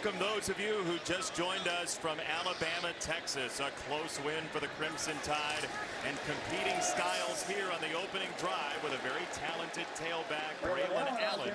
welcome those of you who just joined us from Alabama, Texas. A close win for the Crimson Tide and competing styles here on the opening drive with a very talented tailback, Braylon Allen.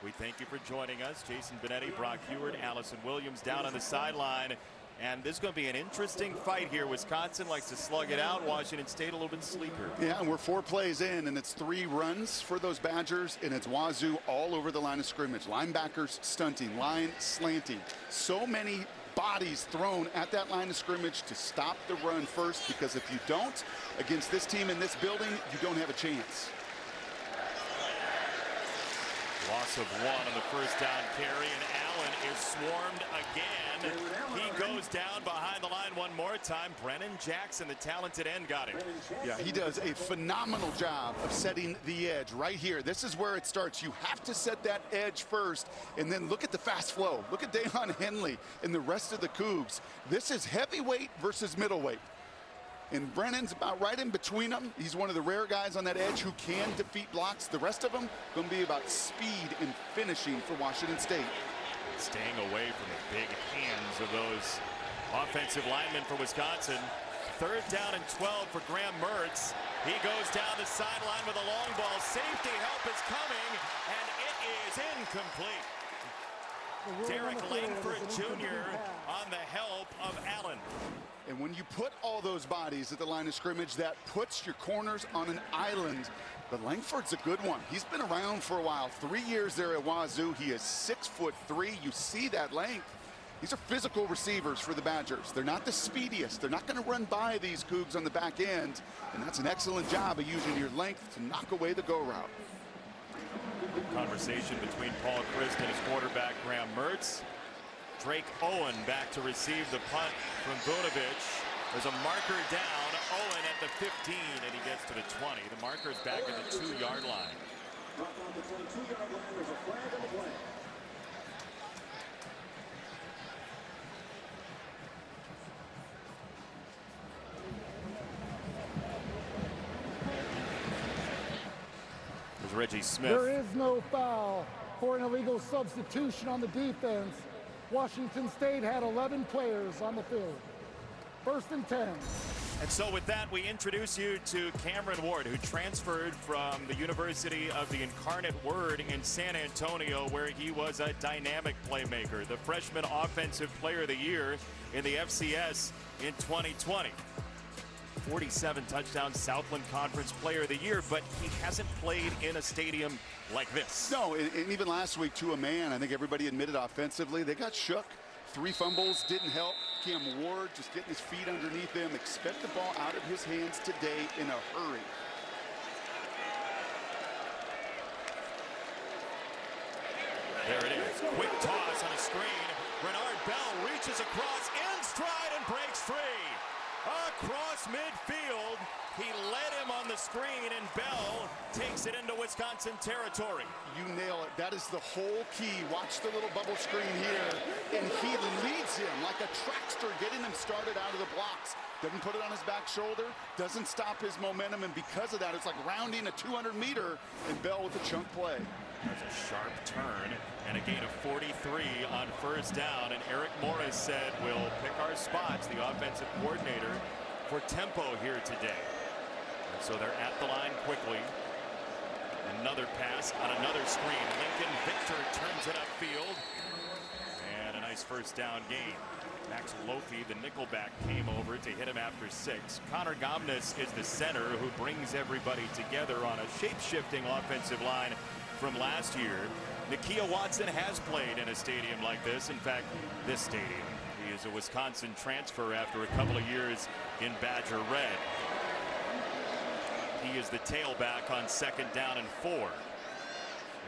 We thank you for joining us. Jason Benetti, Brock Huard, Allison Williams down on the sideline. And this is going to be an interesting fight here. Wisconsin likes to slug it out. Washington State a little bit sleeper. Yeah, and we're 4 plays in, and it's 3 runs for those Badgers, and it's Wazoo all over the line of scrimmage. Linebackers stunting, line slanting. So many bodies thrown at that line of scrimmage to stop the run first, because if you don't, against this team in this building, you don't have a chance. Loss of 1 on the first down carry, and Allen is swarmed again. He goes down behind the line one more time. Brennan Jackson, the talented end, got it. Yeah, he does a phenomenal job of setting the edge right here. This is where it starts. You have to set that edge first, and then look at the fast flow. Look at Deion Henley and the rest of the Cougs. This is heavyweight versus middleweight. And Brennan's about right in between them. He's one of the rare guys on that edge who can defeat blocks. The rest of them going to be about speed and finishing for Washington State. Staying away from the big hands of those offensive linemen for Wisconsin. 3rd down and 12 for Graham Mertz. He goes down the sideline with a long ball. Safety help is coming, and it is incomplete. Derek Langford Jr. on the help of Allen. And when you put all those bodies at the line of scrimmage, that puts your corners on an island. But Langford's a good one. He's been around for a while. 3 years there at Wazoo. He is 6'3". You see that length. These are physical receivers for the Badgers. They're not the speediest. They're not going to run by these Cougs on the back end. And that's an excellent job of using your length to knock away the go route. Conversation between Paul Chryst and his quarterback, Graham Mertz. Drake Owen back to receive the punt from Vunovich. There's a marker down. Owen at the 15, and he gets to the 20. The marker's back at the 2-yard line. On the 22-yard line, there's a flag on the play. There's Reggie Smith. There is no foul for an illegal substitution on the defense. Washington State had 11 players on the field. 1st and 10. And so with that, we introduce you to Cameron Ward, who transferred from the University of the Incarnate Word in San Antonio, where he was a dynamic playmaker, the freshman offensive player of the year in the FCS in 2020. 47 touchdowns, Southland Conference Player of the Year, but he hasn't played in a stadium like this. No, and even last week to a man, I think everybody admitted offensively, they got shook. 3 fumbles didn't help. Cam Ward just getting his feet underneath him. Expect the ball out of his hands today in a hurry. There it is. Quick toss on a screen. Bernard Bell reaches across in stride and breaks free. Across midfield, he led him on the screen, and Bell takes it into Wisconsin territory. You nail it. That is the whole key. Watch the little bubble screen here, and he leads him like a trackster, getting him started out of the blocks. Doesn't put it on his back shoulder, doesn't stop his momentum, and because of that, it's like rounding a 200-meter, and Bell with a chunk play. There's a sharp turn and a gain of 43 on 1st down. And Eric Morris said, we'll pick our spots, the offensive coordinator, for tempo here today. And so they're at the line quickly. Another pass on another screen. Lincoln Victor turns it upfield. And a nice 1st down gain. Max Lofi, the nickelback, came over to hit him after 6. Connor Gomnes is the center who brings everybody together on a shape-shifting offensive line from last year. Nakia Watson has played in a stadium like this. In fact, this stadium. He is a Wisconsin transfer after a couple of years in Badger Red. He is the tailback on 2nd down and 4.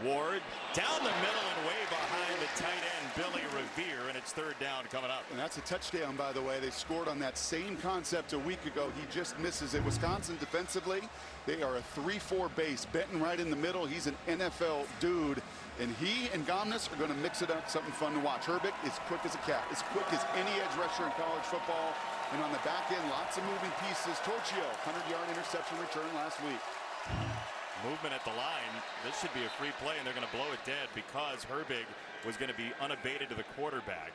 Ward down the middle and way behind the tight end Billy Revere, and it's 3rd down coming up. And that's a touchdown, by the way. They scored on that same concept a week ago. He just misses it. Wisconsin defensively, they are a 3-4 base. Benton right in the middle. He's an NFL dude. And he and Gomnes are going to mix it up, something fun to watch. Herbig is quick as a cat, as quick as any edge rusher in college football. And on the back end, lots of moving pieces. Torchio, 100-yard interception return last week. Movement at the line. This should be a free play, and they're going to blow it dead because Herbig was going to be unabated to the quarterback.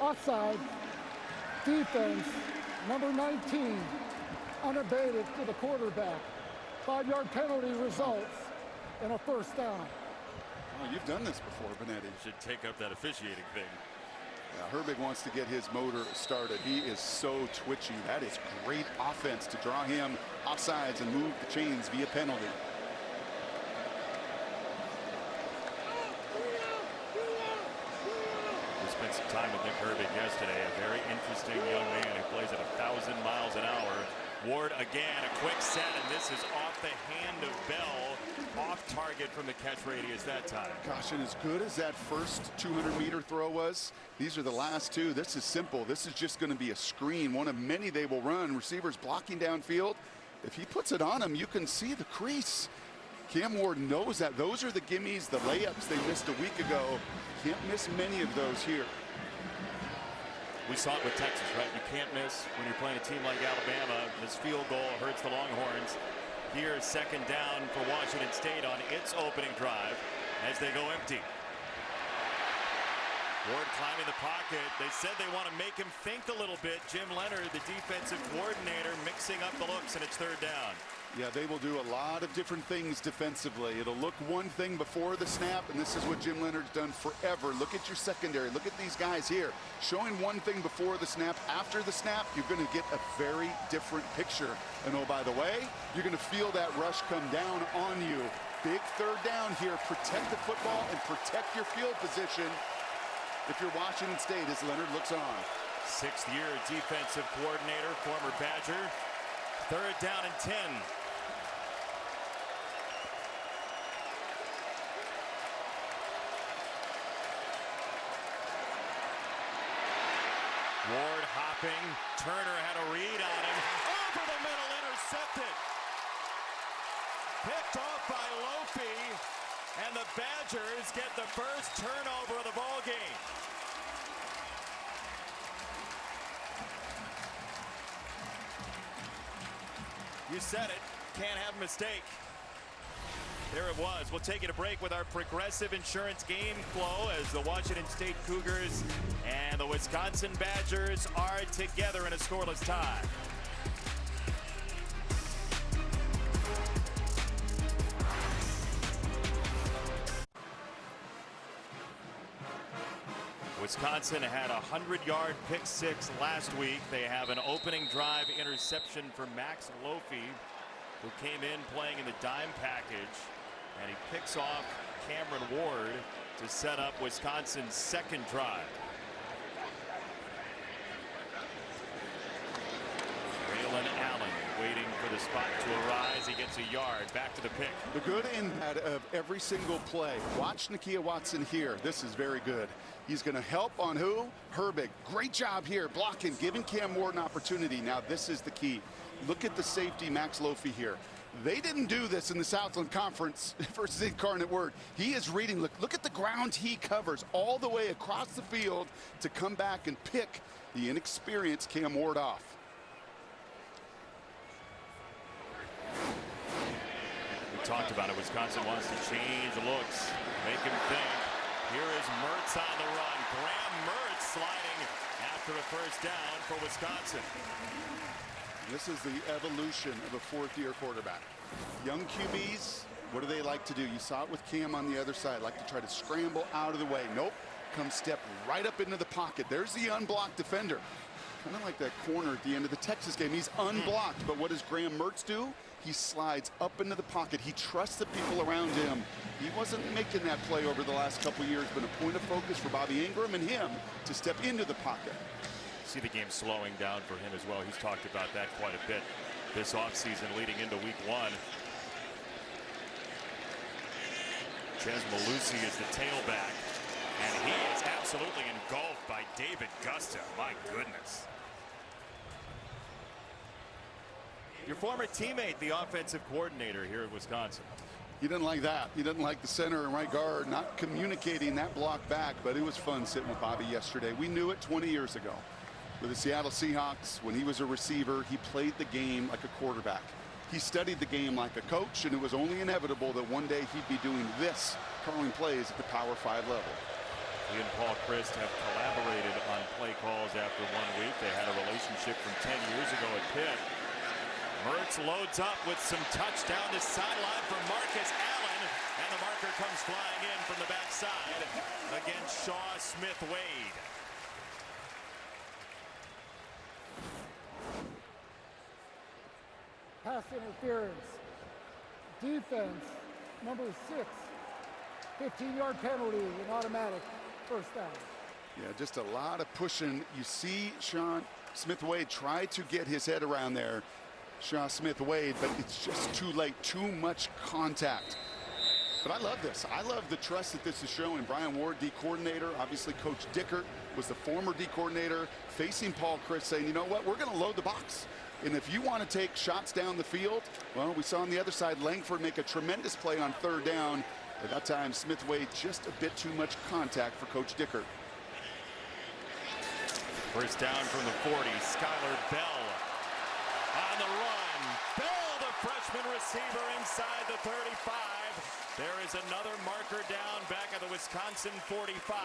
Offside. Defense, number 19, unabated to the quarterback. 5-yard penalty results in a first down. Oh, you've done this before, Benetti. Should take up that officiating thing. Yeah, Herbig wants to get his motor started. He is so twitchy. That is great offense to draw him offsides and move the chains via penalty. We spent some time with Nick Herbig yesterday. A very interesting young man who plays at 1,000 miles an hour. Ward again, a quick set, and this is off the hand of Bell. Off target from the catch radius that time. Gosh, and as good as that first 200-meter throw was, these are the last two. This is simple. This is just going to be a screen, one of many they will run. Receivers blocking downfield. If he puts it on him, you can see the crease. Cam Ward knows that. Those are the gimmies, the layups they missed a week ago. Can't miss many of those here. We saw it with Texas, right? You can't miss when you're playing a team like Alabama. This field goal hurts the Longhorns. Here, second down for Washington State on its opening drive as they go empty. Ward climbing the pocket. They said they want to make him think a little bit. Jim Leonard, the defensive coordinator, mixing up the looks, and it's third down. Yeah, they will do a lot of different things defensively. It'll look one thing before the snap, and this is what Jim Leonard's done forever. Look at your secondary. Look at these guys here. Showing one thing before the snap. After the snap, you're going to get a very different picture. And oh, by the way, you're going to feel that rush come down on you. Big third down here. Protect the football and protect your field position if you're Washington State as Leonard looks on. Sixth-year defensive coordinator, former Badger. Third down and 10. Ward hopping. Turner had a read on him. Over the middle, intercepted. Picked off by Lofi. And the Badgers get the first turnover of the ball game. You said it. Can't have a mistake. There it was. We'll take you to break with our Progressive Insurance game flow as the Washington State Cougars and the Wisconsin Badgers are together in a scoreless tie. Wisconsin had a 100-yard pick six last week. They have an opening drive interception for Max Lofi, who came in playing in the dime package, and he picks off Cameron Ward to set up Wisconsin's second drive. Braylon Allen waiting for the spot to arise. He gets a yard. Back to the pick. The good and bad of every single play. Watch Nakia Watson here. This is very good. He's going to help on who? Herbig. Great job here blocking, giving Cam Ward an opportunity. Now this is the key. Look at the safety, Max Lofi here. They didn't do this in the Southland Conference versus Incarnate Word. He is reading. Look at the ground he covers all the way across the field to come back and pick the inexperienced Cam Ward off. We talked about it. Wisconsin wants to change looks, make him think. Here is Mertz on the run. Graham Mertz sliding after a first down for Wisconsin. This is the evolution of a fourth-year quarterback. Young QBs, what do they like to do? You saw it with Cam on the other side. Like to try to scramble out of the way. Nope. Come step right up into the pocket. There's the unblocked defender. Kind of like that corner at the end of the Texas game. He's unblocked. But what does Graham Mertz do? He slides up into the pocket. He trusts the people around him. He wasn't making that play over the last couple years. Been a point of focus for Bobby Ingram and him to step into the pocket. See the game slowing down for him as well. He's talked about that quite a bit this offseason leading into week one. Chez Mellusi is the tailback, and he is absolutely engulfed by David Gusta. My goodness. Your former teammate, the offensive coordinator here at Wisconsin. He didn't like that. He didn't like the center and right guard not communicating that block back, but it was fun sitting with Bobby yesterday. We knew it 20 years ago. With the Seattle Seahawks, when he was a receiver, he played the game like a quarterback. He studied the game like a coach, and it was only inevitable that one day he'd be doing this, calling plays at the Power 5 level. He and Paul Chryst have collaborated on play calls after 1 week. They had a relationship from 10 years ago at Pitt. Mertz loads up with some touch down the sideline for Marcus Allen, and the marker comes flying in from the backside against Shaw Smith-Wade. Pass interference. Defense, number 6. 15-yard penalty and automatic first down. Yeah, just a lot of pushing. You see Shaw Smith-Wade try to get his head around there. Shaw Smith-Wade, but it's just too late. Too much contact. But I love this. I love the trust that this is showing. Brian Ward, D coordinator. Obviously, Coach Dickert was the former D coordinator, facing Paul Chryst, saying, you know what, we're going to load the box. And if you want to take shots down the field, well, we saw on the other side Langford make a tremendous play on 3rd down. At that time, Smith-Wade just a bit too much contact for Coach Dickert. First down from the 40, Skylar Bell on the run. Bell, the freshman receiver inside the 35. There is another marker down back at the Wisconsin 45.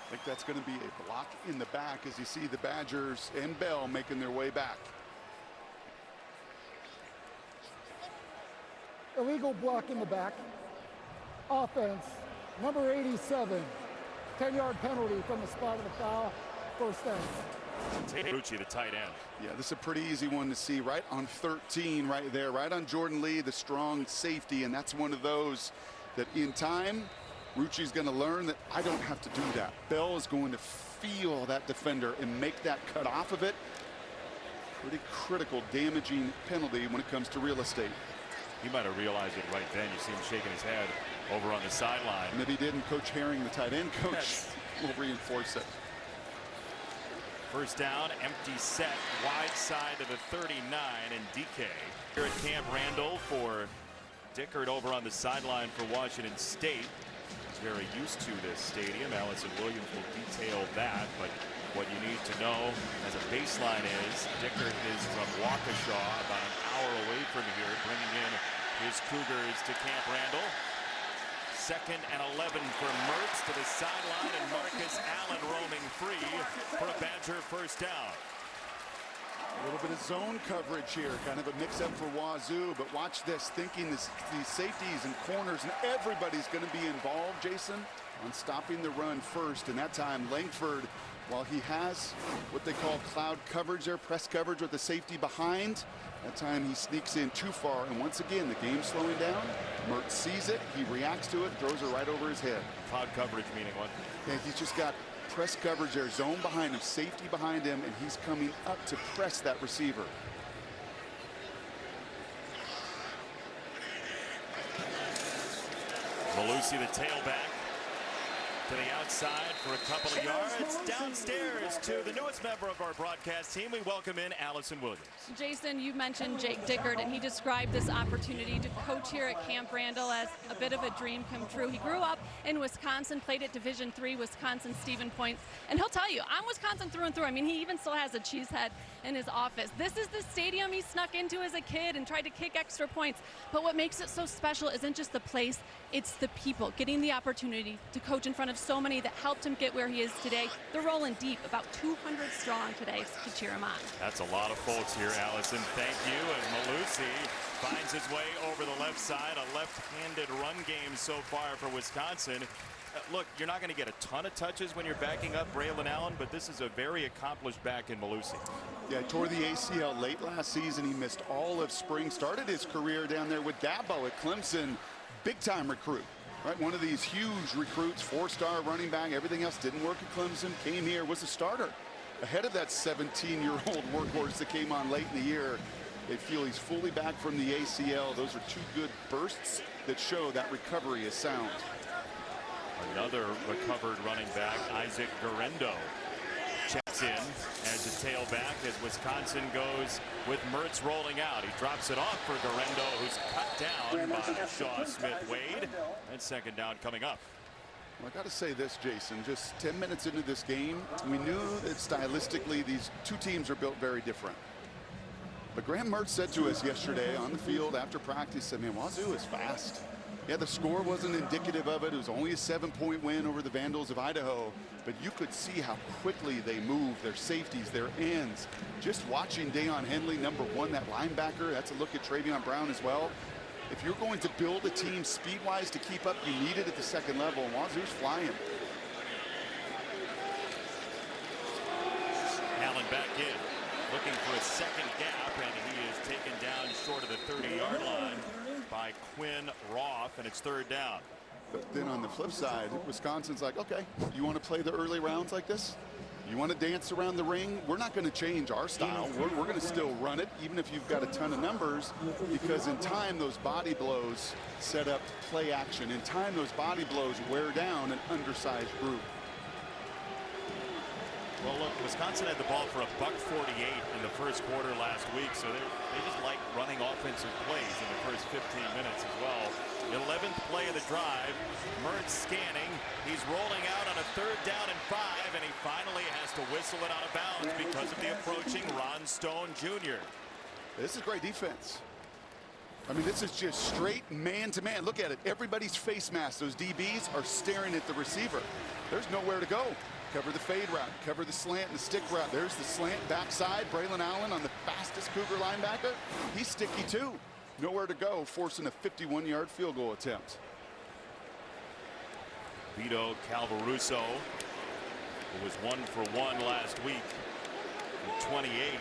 I think that's going to be a block in the back as you see the Badgers and Bell making their way back. Illegal block in the back. Offense, number 87. 10-yard penalty from the spot of the foul. First down. Rucci, the tight end. Yeah, this is a pretty easy one to see right on 13 right there, right on Jordan Lee, the strong safety, and that's one of those that in time, Rucci's going to learn that I don't have to do that. Bell is going to feel that defender and make that cut off of it. Pretty critical, damaging penalty when it comes to real estate. He might have realized it right then. You see him shaking his head over on the sideline. And if he didn't, Coach Herring, the tight end coach, will reinforce it. First down, empty set, wide side to the 39, and DK. Here at Camp Randall for Dickert over on the sideline for Washington State. He's very used to this stadium. Allison Williams will detail that, but what you need to know as a baseline is Dickert is from Waukesha, about an hour away from here, bringing in his Cougars to Camp Randall. 2nd and 11 for Mertz to the sideline, and Marcus Allen roaming free for a Badger first down. A little bit of zone coverage here, kind of a mix-up for Wazoo, but watch this, thinking these safeties and corners, and everybody's going to be involved, Jason, on stopping the run first. And that time, Langford, while he has what they call cloud coverage there, press coverage with the safety behind, that time he sneaks in too far, and once again, the game's slowing down. Mertz sees it, he reacts to it, throws it right over his head. Cloud coverage meaning what? Yeah, he's just got press coverage there, zone behind him, safety behind him, and he's coming up to press that receiver. Malusi, the tailback, to the outside for a couple of yards. Downstairs to the newest member of our broadcast team, we welcome in Allison Williams. Jason, you mentioned Jake Dickert, and he described this opportunity to coach here at Camp Randall as a bit of a dream come true. He grew up in Wisconsin, played at Division III Wisconsin Stephen Point, and he'll tell you, I'm Wisconsin through and through. I mean, he even still has a cheese head in his office. This is the stadium he snuck into as a kid and tried to kick extra points. But what makes it so special isn't just the place, it's the people. Getting the opportunity to coach in front of so many that helped him get where he is today. They're rolling deep, about 200 strong today to cheer him on. That's a lot of folks here, Allison. Thank you. As Malusi finds his way over the left side, a left-handed run game so far for Wisconsin. Look, you're not going to get a ton of touches when you're backing up Braylon Allen, but this is a very accomplished back in Malusi. Yeah, tore the ACL late last season. He missed all of spring, started his career down there with Dabo at Clemson. Big-time recruit. Right, one of these huge recruits, 4-star running back. Everything else didn't work at Clemson. Came here, was a starter. Ahead of that 17-year-old workhorse that came on late in the year. They feel he's fully back from the ACL. Those are two good bursts that show that recovery is sound. Another recovered running back, Isaac Garendo, checks Mertz in as a tailback as Wisconsin goes with Mertz rolling out. He drops it off for Guerrero, who's cut down by Shaw Smith-Wade. And second down coming up. Well, I got to say this, Jason, just 10 minutes into this game, we knew that stylistically these two teams are built very different. But Graham Mertz said to us yesterday on the field after practice, said, man, Wazoo is fast. Yeah, the score wasn't indicative of it. It was only a 7-point win over the Vandals of Idaho. But you could see how quickly they move, their safeties, their ends. Just watching Deion Henley, number 1, that linebacker, that's a look at Travion Brown as well. If you're going to build a team speed-wise to keep up, you need it at the second level. And Wazoo's flying. Allen back in, looking for a second gap, and he is taken down short of the 30-yard line by Quinn Roth, and it's third down. But then on the flip side, Wisconsin's like, okay, you want to play the early rounds like this? You want to dance around the ring? We're not going to change our style. We're going to still run it, even if you've got a ton of numbers, because in time, those body blows set up play action. In time, those body blows wear down an undersized group. Well, look, Wisconsin had the ball for $1.48 in the first quarter last week, so they just like running offensive plays in the first 15 minutes as well. 11th play of the drive. Mertz scanning. He's rolling out on a third down and 5, and he finally has to whistle it out of bounds because of the approaching Ron Stone Jr. This is great defense. I mean, this is just straight man-to-man. Look at it. Everybody's face mask. Those DBs are staring at the receiver. There's nowhere to go. Cover the fade route, cover the slant and the stick route. There's the slant backside. Braylon Allen on the fastest Cougar linebacker. He's sticky too. Nowhere to go, forcing a 51-yard field goal attempt. Vito Calvaruso, who was 1 for 1 last week from 28,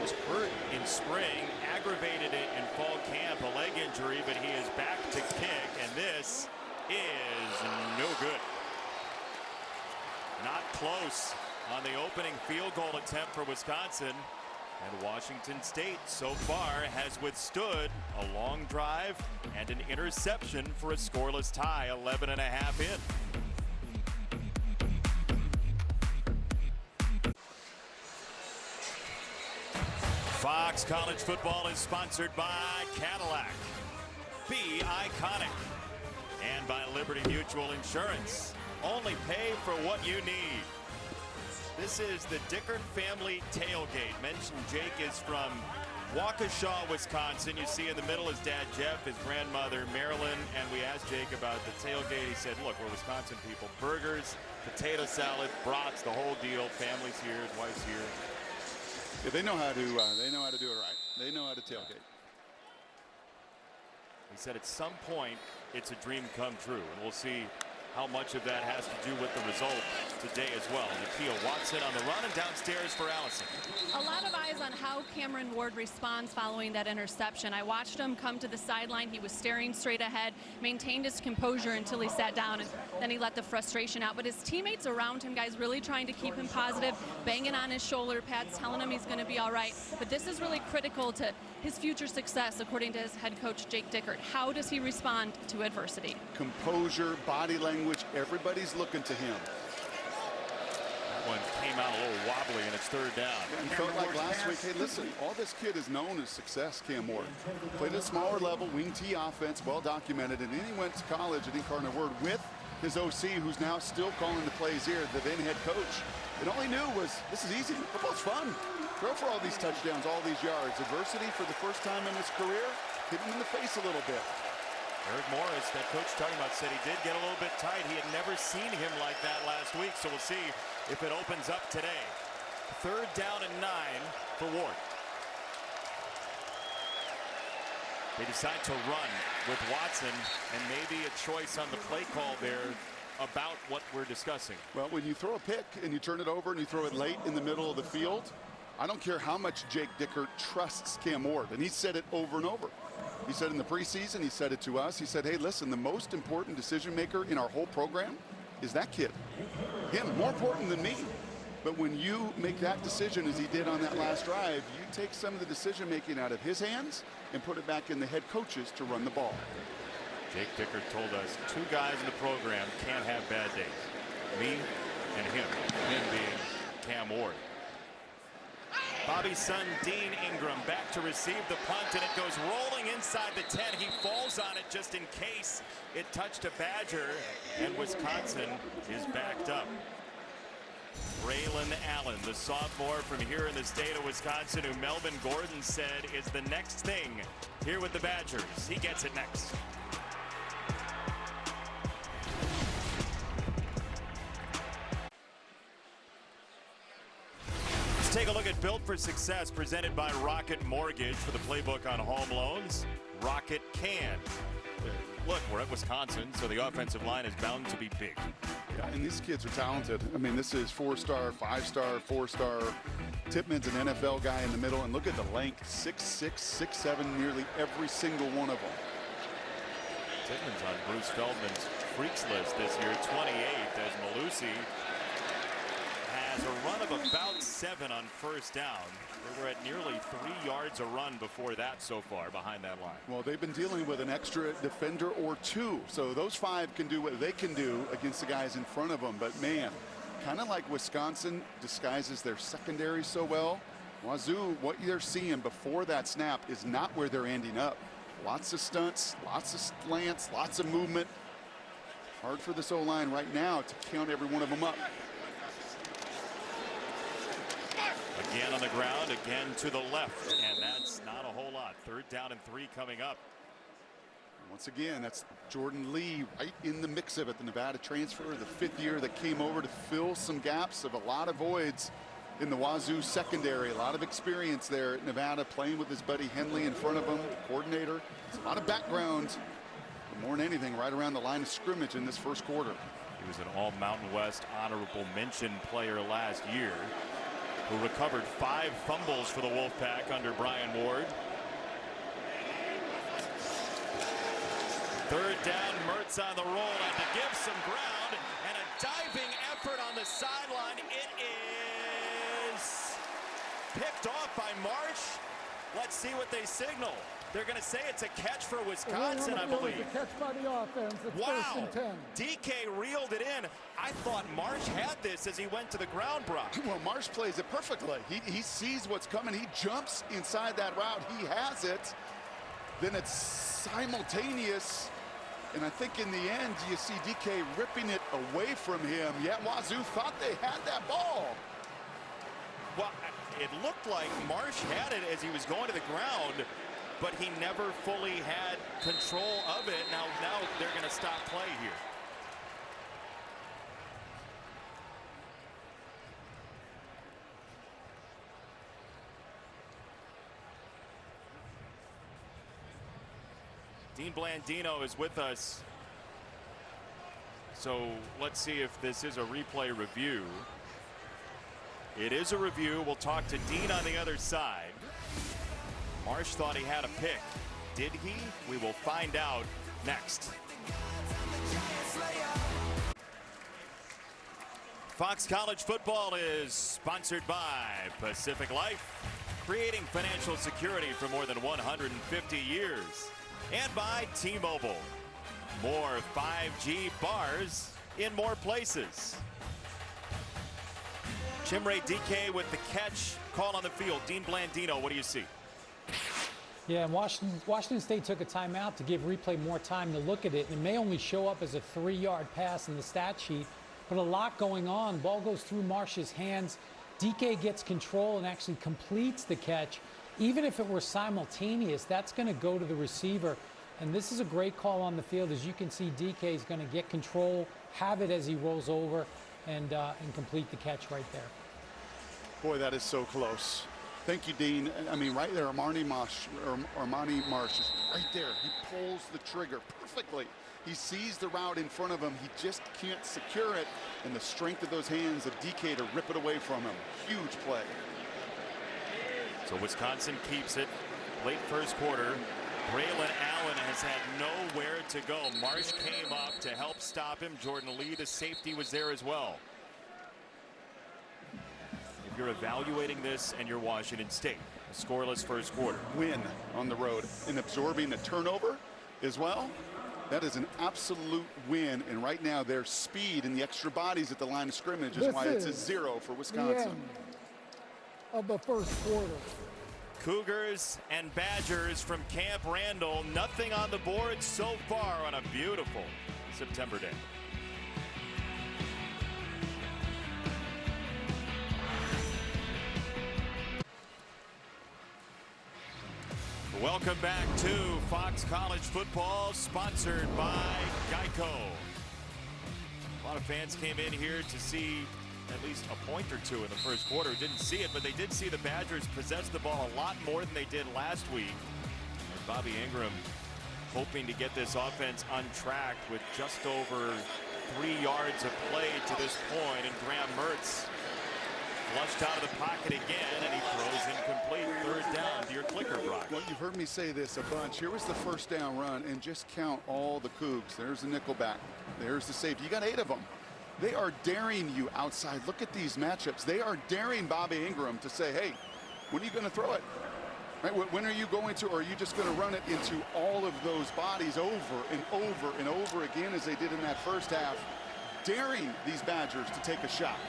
was hurt in spring, aggravated it in fall camp, a leg injury, but he is back to kick, and this is no good. Not close on the opening field goal attempt for Wisconsin. And Washington State so far has withstood a long drive and an interception for a scoreless tie, 11.5 in. Fox College Football is sponsored by Cadillac, Be Iconic, and by Liberty Mutual Insurance. Only pay for what you need. This is the Dickert family tailgate. Mentioned Jake is from Waukesha, Wisconsin. You see in the middle his dad Jeff, his grandmother Marilyn, and we asked Jake about the tailgate. He said, look, we're Wisconsin people. Burgers, potato salad, brats, the whole deal. Family's here, his wife's here. Yeah, they know how to do it right. They know how to tailgate. He said at some point it's a dream come true, and we'll see how much of that has to do with the result today as well. Nakia Watson on the run, and downstairs for Allison. A lot of eyes on how Cameron Ward responds following that interception. I watched him come to the sideline. He was staring straight ahead, maintained his composure until he sat down, and then he let the frustration out. But his teammates around him, guys, really trying to keep him positive, banging on his shoulder pads, telling him he's going to be all right. But this is really critical to his future success, according to his head coach, Jake Dickert. How does he respond to adversity? Composure, body language, everybody's looking to him. That one came out a little wobbly, and it's third down. And felt like last week, hey, listen, all this kid is known as success, Cam Ward. Played at a smaller level, wing T offense, well documented, and then he went to college at Incarnate Word with his OC, who's now still calling the plays here, the then head coach. And all he knew was, this is easy, football's fun. Throw for all these touchdowns, all these yards. Adversity for the first time in his career, hit him in the face a little bit. Eric Morris, that coach talking about, said he did get a little bit tight. He had never seen him like that last week, so we'll see if it opens up today. Third down and 9 for Ward. They decide to run with Watson, and maybe a choice on the play call there about what we're discussing. Well, when you throw a pick and you turn it over and you throw it late in the middle of the field, I don't care how much Jake Dickert trusts Cam Ward, and he said it over and over. He said in the preseason, he said it to us, he said, hey, listen, the most important decision maker in our whole program is that kid. Him, more important than me. But when you make that decision, as he did on that last drive, you take some of the decision making out of his hands and put it back in the head coaches to run the ball. Jake Dickert told us 2 guys in the program can't have bad days. Me and him being Cam Ward. Bobby's son Dean Ingram back to receive the punt, and it goes rolling inside the 10. He falls on it just in case it touched a Badger, and Wisconsin is backed up. Braylon Allen, the sophomore from here in the state of Wisconsin, who Melvin Gordon said is the next thing here with the Badgers. He gets it next. Take a look at Built for Success, presented by Rocket Mortgage. For the playbook on home loans, Rocket can. Look, we're at Wisconsin, so the offensive line is bound to be big. Yeah, and these kids are talented. I mean, this is 4-star, 5-star, 4-star. Tipman's an NFL guy in the middle, and look at the length, 6'6", 6'7", nearly every single one of them. Tipman's on Bruce Feldman's freaks list this year, 28th, as Malusi has a run of about 7 on first down. They were at nearly 3 yards a run before that so far behind that line. Well, they've been dealing with an extra defender or 2, so those 5 can do what they can do against the guys in front of them. But man, kind of like Wisconsin disguises their secondary so well, Wazoo, what you're seeing before that snap is not where they're ending up. Lots of stunts, lots of slants, lots of movement. Hard for this O-line right now to count every one of them up. Again on the ground, again to the left, and that's not a whole lot. 3rd down and 3 coming up. Once again, that's Jordan Lee right in the mix of it. The Nevada transfer, the 5th year that came over to fill some gaps of a lot of voids in the Wazoo secondary. A lot of experience there at Nevada, playing with his buddy Henley in front of him, the coordinator. It's a lot of background, but more than anything, right around the line of scrimmage in this first quarter. He was an All-Mountain West honorable mention player last year, who recovered 5 fumbles for the Wolfpack under Brian Ward. 3rd down, Mertz on the roll, and to give some ground, and a diving effort on the sideline. It is picked off by Marsh. Let's see what they signal. They're going to say it's a catch for Wisconsin, I believe. It's a catch by the offense. It's Wow. 1st and 10. DK reeled it in. I thought Marsh had this as he went to the ground, Brock. Well, Marsh plays it perfectly. He sees what's coming. He jumps inside that route. He has it. Then it's simultaneous. And I think in the end, you see DK ripping it away from him. Yet Wazoo thought they had that ball. Well, it looked like Marsh had it as he was going to the ground, but he never fully had control of it. Now they're going to stop play here. Dean Blandino is with us. So let's see if this is a replay review. It is a review. We'll talk to Dean on the other side. Marsh thought he had a pick. Did he? We will find out next. Fox College Football is sponsored by Pacific Life, creating financial security for more than 150 years. And by T-Mobile, more 5G bars in more places. Chimray DK with the catch, call on the field. Dean Blandino, what do you see? Yeah, and Washington State took a timeout to give replay more time to look at it. It may only show up as a 3-yard pass in the stat sheet, but a lot going on. Ball goes through Marsh's hands. DK gets control and actually completes the catch. Even if it were simultaneous, that's going to go to the receiver. And this is a great call on the field. As you can see, DK is going to get control, have it as he rolls over, and complete the catch right there. Boy, that is so close. Thank you, Dean. I mean, right there, Armani Marsh is right there. He pulls the trigger perfectly. He sees the route in front of him. He just can't secure it. And the strength of those hands of DK to rip it away from him. Huge play. So Wisconsin keeps it late first quarter. Braylon Allen has had nowhere to go. Marsh came up to help stop him. Jordan Lee, the safety, was there as well. If you're evaluating this and you're Washington State, a scoreless first quarter. Win on the road and absorbing a turnover as well. That is an absolute win, and right now their speed and the extra bodies at the line of scrimmage is why it's a 0 for The Wisconsin. end of the first quarter. Cougars and Badgers from Camp Randall, nothing on the board so far on a beautiful September day. Welcome back to Fox College Football, sponsored by Geico. A lot of fans came in here to see at least a point or two in the first quarter. Didn't see it, but they did see the Badgers possess the ball a lot more than they did last week. And Bobby Ingram hoping to get this offense on track with just over 3 yards of play to this point. And Graham Mertz flushed out of the pocket again, and he throws incomplete. Third down to your clicker, Brock. Well, you've heard me say this a bunch. Here was the first down run, and just count all the Cougs. There's the nickelback. There's the safety. You got 8 of them. They are daring you outside. Look at these matchups. They are daring Bobby Ingram to say, hey, when are you going to throw it? Right? When are you going to, or are you just going to run it into all of those bodies over and over and over again as they did in that first half, daring these Badgers to take a shot.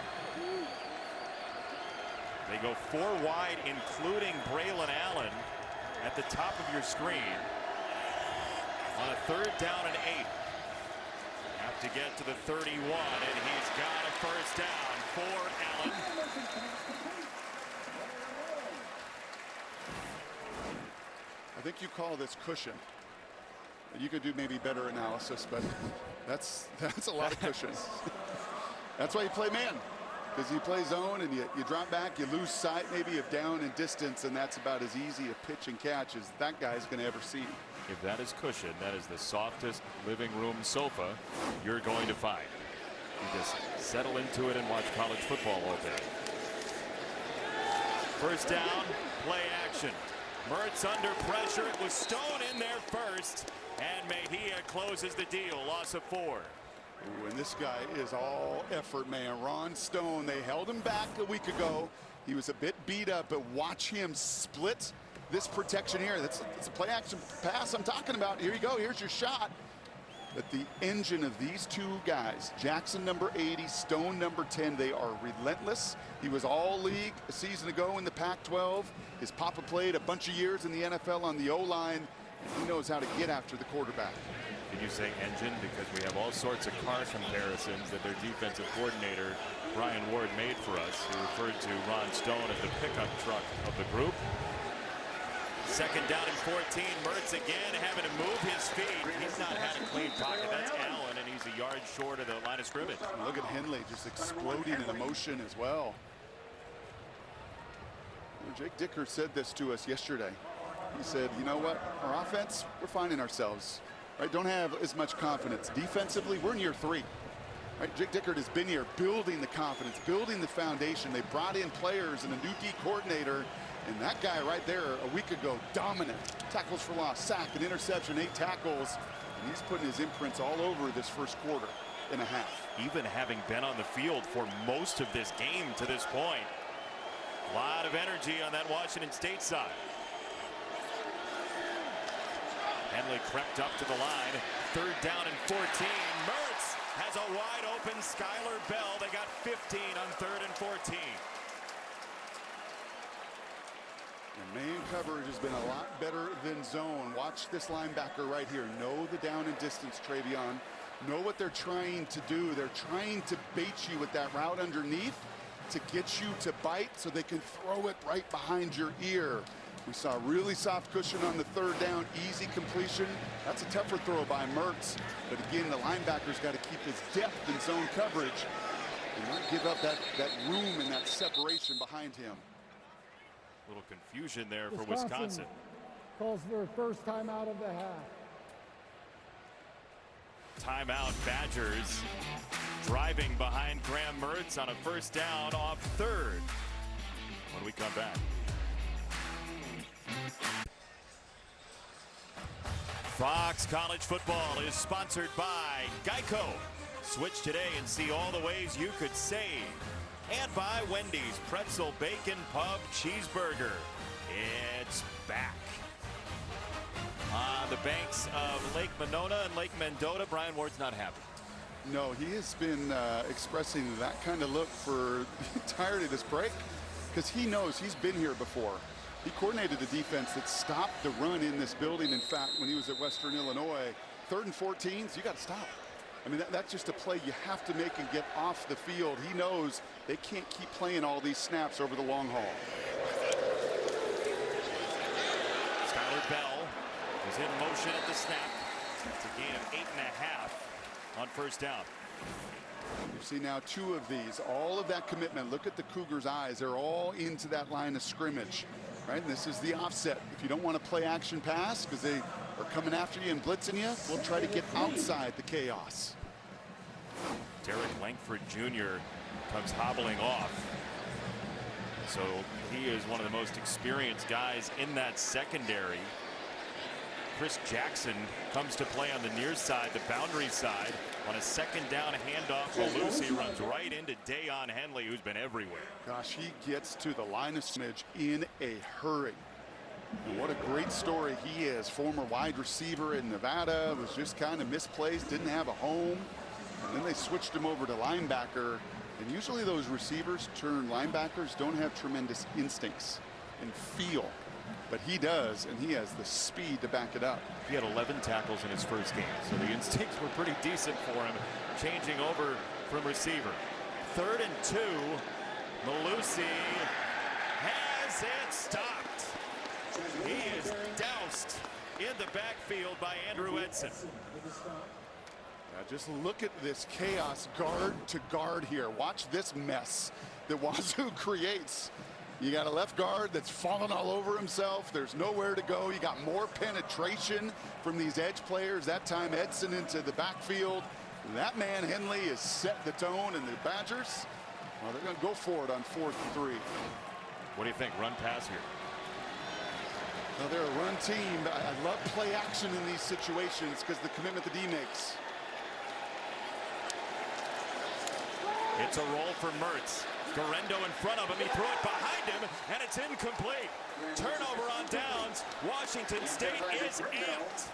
They go 4 wide, including Braylon Allen at the top of your screen on a 3rd down and 8. Have to get to the 31, and he's got a first down for Allen. I think you call this cushion. You could do maybe better analysis, but that's a lot of cushion. That's why you play man. Because you play zone and you drop back, you lose sight maybe of down and distance, and that's about as easy a pitch and catch as that guy's going to ever see. If that is cushion, that is the softest living room sofa you're going to find. You just settle into it and watch college football all day. First down, play action. Mertz under pressure. It was Stone in there first, and Mejia closes the deal. Loss of 4. Ooh, and this guy is all effort, man. Ron Stone, they held him back a week ago. He was a bit beat up, but watch him split this protection here. That's a play action pass I'm talking about. Here you go. Here's your shot. But the engine of these 2 guys, Jackson number 80, Stone number 10, they are relentless. He was all league a season ago in the Pac-12. His papa played a bunch of years in the NFL on the O-line, and he knows how to get after the quarterback. Did you say engine? Because we have all sorts of car comparisons that their defensive coordinator, Brian Ward, made for us. He referred to Ron Stone as the pickup truck of the group. 2nd down and 14. Mertz again having to move his feet. He's not had a clean pocket. That's Allen, and he's a yard short of the line of scrimmage. And look at Henley just exploding in emotion as well. Jake Dicker said this to us yesterday. He said, you know what? Our offense, we're finding ourselves. Right, don't have as much confidence. Defensively, we're in year 3. Right, Jake Dickert has been here building the confidence, building the foundation. They brought in players and a new D coordinator, and that guy right there a week ago, dominant. Tackles for loss, sack, an interception, 8 tackles. And he's putting his imprints all over this first quarter and a half. Even having been on the field for most of this game to this point. A lot of energy on that Washington State side. Henley crept up to the line. 3rd down and 14. Mertz has a wide open Skylar Bell. They got 15 on 3rd and 14. And man coverage has been a lot better than zone. Watch this linebacker right here. Know the down and distance, Travion. Know what they're trying to do. They're trying to bait you with that route underneath to get you to bite so they can throw it right behind your ear. We saw really soft cushion on the 3rd down, easy completion. That's a tougher throw by Mertz. But again, the linebacker's got to keep his depth in zone coverage and not give up that room and that separation behind him. A little confusion there for Wisconsin. Calls their first time out of the half. Timeout, Badgers driving behind Graham Mertz on a 1st down off 3rd. When we come back. Fox College Football is sponsored by Geico. Switch today and see all the ways you could save. And by Wendy's Pretzel Bacon Pub Cheeseburger. It's back On the banks of Lake Monona and Lake Mendota, Brian Ward's not happy. No, he has been expressing that kind of look for the entirety of this break because he knows he's been here before. He coordinated a defense that stopped the run in this building. In fact, when he was at Western Illinois, 3rd and 14s, you got to stop. I mean, that's just a play you have to make and get off the field. He knows they can't keep playing all these snaps over the long haul. Skylar Bell is in motion at the snap. It's a gain of 8.5 on first down. You see now 2 of these, all of that commitment. Look at the Cougars' eyes. They're all into that line of scrimmage, right? And this is the offset. If you don't want to play action pass because they are coming after you and blitzing you, we'll try to get outside the chaos. Derek Langford Jr. comes hobbling off. So he is one of the most experienced guys in that secondary. Chris Jackson comes to play on the near side, the boundary side. On a 2nd down handoff, Belusi runs right into Dayon Henley, who's been everywhere. Gosh, he gets to the line of scrimmage in a hurry. And what a great story he is. Former wide receiver in Nevada, was just kind of misplaced, didn't have a home. And then they switched him over to linebacker. And usually those receivers turn linebackers don't have tremendous instincts and feel. But he does, and he has the speed to back it up. He had 11 tackles in his first game, so the instincts were pretty decent for him, changing over from receiver. 3rd and 2. Belusi has it stopped. He is doused in the backfield by Andrew Edson. Now just look at this chaos guard to guard here. Watch this mess that Wazoo creates. You got a left guard that's falling all over himself. There's nowhere to go. You got more penetration from these edge players. That time Edson into the backfield. That man Henley has set the tone, and the Badgers, well, they're going to go for it on 4th and 3. What do you think? Run pass here. Well, they're a run team. I love play action in these situations because the commitment the D makes. It's a roll for Mertz. Guerrero in front of him. He threw it behind him, and it's incomplete. Turnover on downs. Washington State is amped.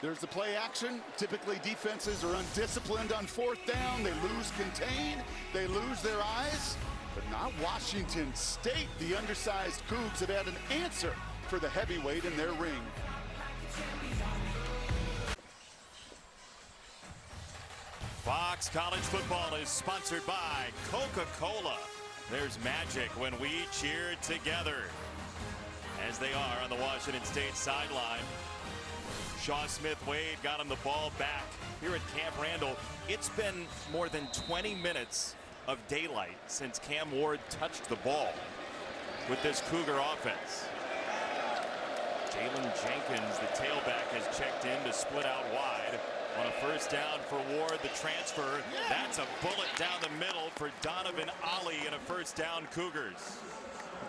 There's the play action. Typically defenses are undisciplined on 4th down. They lose contain. They lose their eyes. But not Washington State. The undersized Cougs have had an answer for the heavyweight in their ring. Fox College Football is sponsored by Coca-Cola. There's magic when we cheer together. As they are on the Washington State sideline. Shaw Smith-Wade got him the ball back here at Camp Randall. It's been more than 20 minutes of daylight since Cam Ward touched the ball with this Cougar offense. Jalen Jenkins, the tailback, has checked in to split out wide. On a 1st down for Ward, the transfer. That's a bullet down the middle for Donovan Ali and a 1st down Cougars.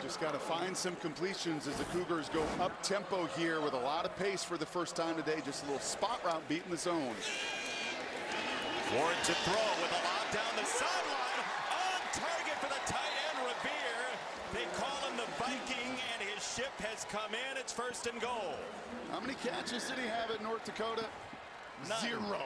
Just got to find some completions as the Cougars go up tempo here with a lot of pace for the first time today. Just a little spot route beat in the zone. Ward to throw with a lob down the sideline. On target for the tight end, Revere. They call him the Viking, and his ship has come in. It's 1st and goal. How many catches did he have at North Dakota? None. 0.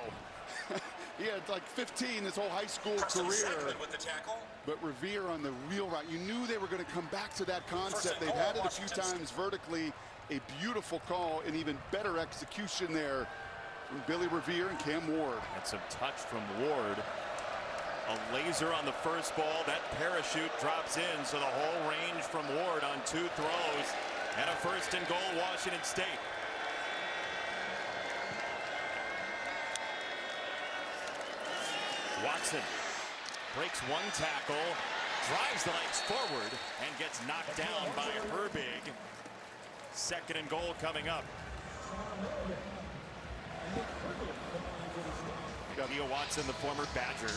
He had like 15 his whole high school career. With the tackle. But Revere on the wheel route, you knew they were going to come back to that concept. They've had it a few times vertically. A beautiful call and even better execution there from Billy Revere and Cam Ward. And some touch from Ward. A laser on the first ball. That parachute drops in, so the whole range from Ward on 2 throws. And a 1st and goal, Washington State. Watson breaks 1 tackle, drives the legs forward, and gets knocked down by Herbig. 2nd and goal coming up. Kia Watson, the former Badger,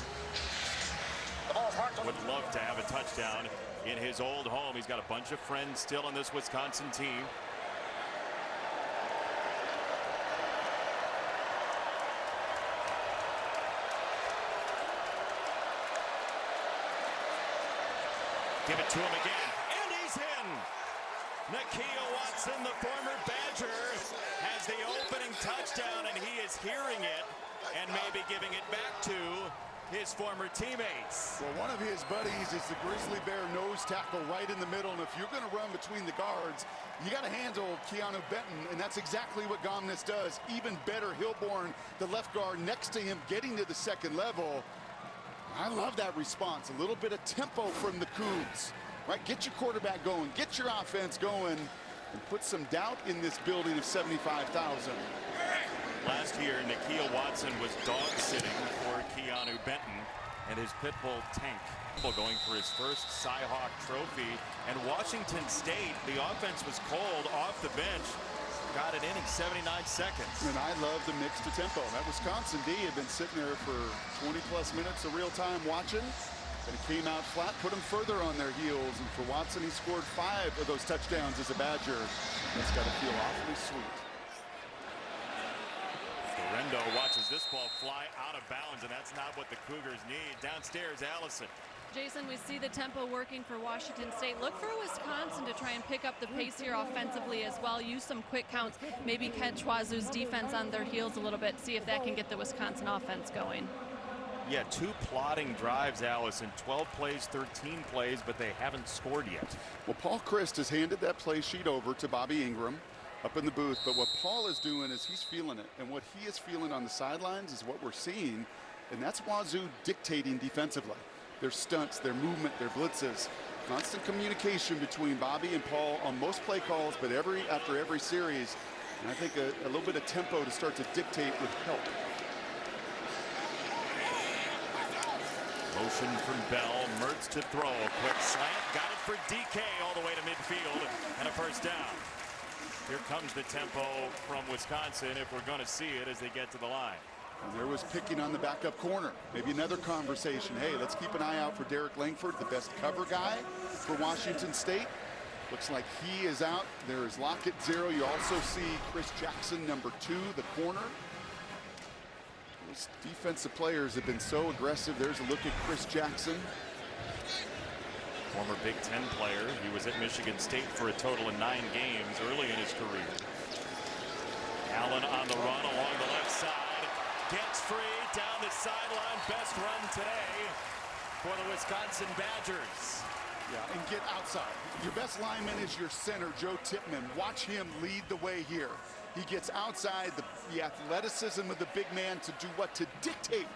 would love to have a touchdown in his old home. He's got a bunch of friends still on this Wisconsin team. Give it to him again, and he's in. Nakia Watson, the former Badger, has the opening touchdown, and he is hearing it and maybe giving it back to his former teammates. Well, one of his buddies is the Grizzly Bear nose tackle right in the middle, and if you're going to run between the guards, you got to handle Keanu Benton, and that's exactly what Gomez does. Even better, Hilborn, the left guard next to him, getting to the second level. I love that response. A little bit of tempo from the Cougs, right? Get your quarterback going, get your offense going, and put some doubt in this building of 75,000. Last year, Nakia Watson was dog-sitting for Keanu Benton and his pit bull Tank. Going for his first Cy-Hawk trophy. And Washington State, the offense was cold off the bench. Got it in 79 seconds. And I love the mix to tempo. That Wisconsin D had been sitting there for 20-plus minutes of real time watching. And it came out flat, put them further on their heels. And for Watson, he scored 5 of those touchdowns as a Badger. That's got to feel awfully sweet. Rendo watches this ball fly out of bounds, and that's not what the Cougars need. Downstairs, Allison. Jason, we see the tempo working for Washington State. Look for Wisconsin to try and pick up the pace here offensively as well. Use some quick counts. Maybe catch Wazoo's defense on their heels a little bit. See if that can get the Wisconsin offense going. Yeah, 2 plodding drives, Allison. 12 plays, 13 plays, but they haven't scored yet. Well, Paul Christ has handed that play sheet over to Bobby Ingram up in the booth, but what Paul is doing is he's feeling it, and what he is feeling on the sidelines is what we're seeing, and that's Wazoo dictating defensively. Their stunts, their movement, their blitzes, constant communication between Bobby and Paul on most play calls, but after every series, and I think a little bit of tempo to start to dictate would help. Motion from Bell, Mertz to throw, quick slant, got it for DK all the way to midfield, and a first down. Here comes the tempo from Wisconsin if we're going to see it as they get to the line. And there was picking on the backup corner. Maybe another conversation. Hey, let's keep an eye out for Derek Langford, the best cover guy for Washington State. Looks like he is out. There is Lockett 0. You also see Chris Jackson, number 2, the corner. Those defensive players have been so aggressive. There's a look at Chris Jackson. Former Big Ten player. He was at Michigan State for a total of 9 games early in his career. Allen on the run along the left side. Gets free down the sideline. Best run today for the Wisconsin Badgers. Yeah, and get outside. Your best lineman is your center, Joe Tippmann. Watch him lead the way here. He gets outside, the athleticism of the big man to do what? To dictate,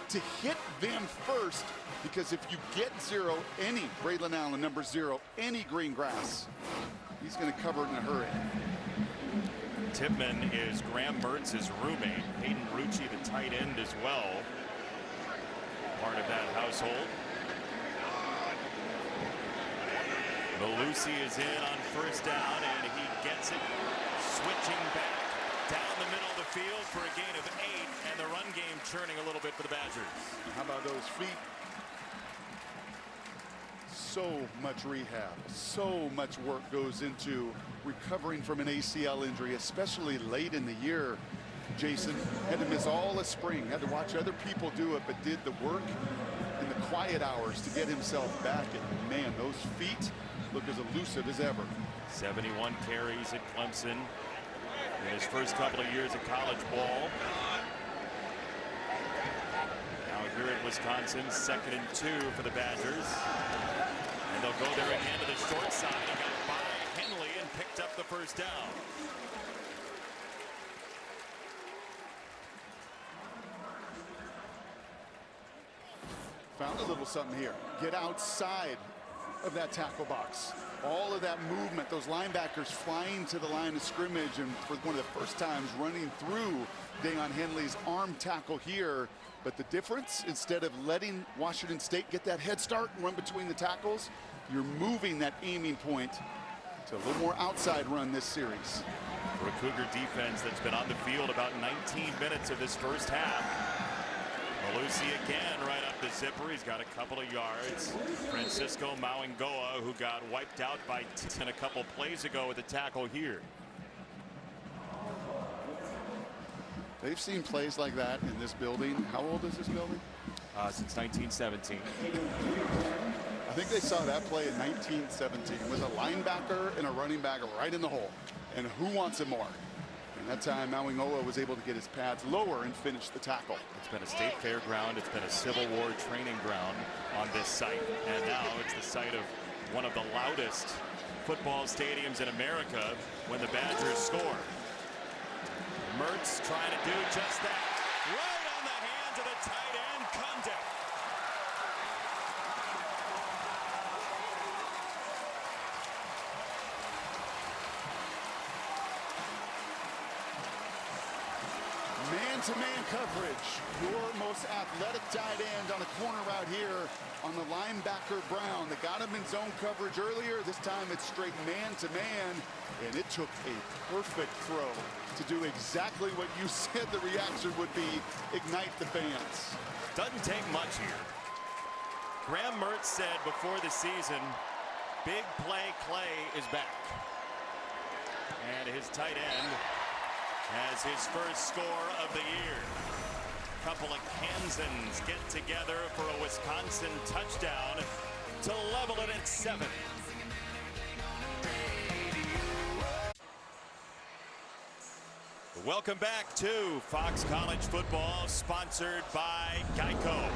to hit them first. Because if you get 0, any Braylon Allen, number 0, any green grass, he's going to cover it in a hurry. Tippmann is Graham Mertz's roommate. Hayden Rucci, the tight end as well. Part of that household. Malusi is in on first down, and he gets it. Switching back down the middle of the field for a gain of 8, and the run game churning a little bit for the Badgers. How about those feet? So much rehab, so much work goes into recovering from an ACL injury, especially late in the year. Jason had to miss all of spring, had to watch other people do it, but did the work in the quiet hours to get himself back. And man, those feet look as elusive as ever. 71 carries at Clemson in his first couple of years of college ball. Now here at Wisconsin, 2nd and 2 for the Badgers. And they'll go there again to the short side. He got by Henley and picked up the first down. Found a little something here. Get outside of that tackle box. All of that movement, those linebackers flying to the line of scrimmage, and for one of the first times running through Deion Henley's arm tackle here. But the difference, instead of letting Washington State get that head start and run between the tackles, you're moving that aiming point to a little more outside run this series. For a Cougar defense that's been on the field about 19 minutes of this first half. Malusi again right up the zipper. He's got a couple of yards. Francisco Mauangoa, who got wiped out by Tippmann a couple plays ago with a tackle here. They've seen plays like that in this building. How old is this building? Since 1917. I think they saw that play in 1917 with a linebacker and a running back right in the hole. And who wants it more? And that time, Mauigoa was able to get his pads lower and finish the tackle. It's been a state fairground. It's been a Civil War training ground on this site. And now it's the site of one of the loudest football stadiums in America when the Badgers score. Mertz trying to do just that. Right on the hands of the tight end, Cundiff. Man-to-man coverage. Your most athletic tight end on a corner route here on the linebacker Brown. They got him in zone coverage earlier. This time it's straight man-to-man, and it took a perfect throw to do exactly what you said the reaction would be, ignite the fans. Doesn't take much here. Graham Mertz said before the season, big play Clay is back. And his tight end has his first score of the year. Couple of Kansans get together for a Wisconsin touchdown to level it at 7. Welcome back to Fox College Football, sponsored by Geico.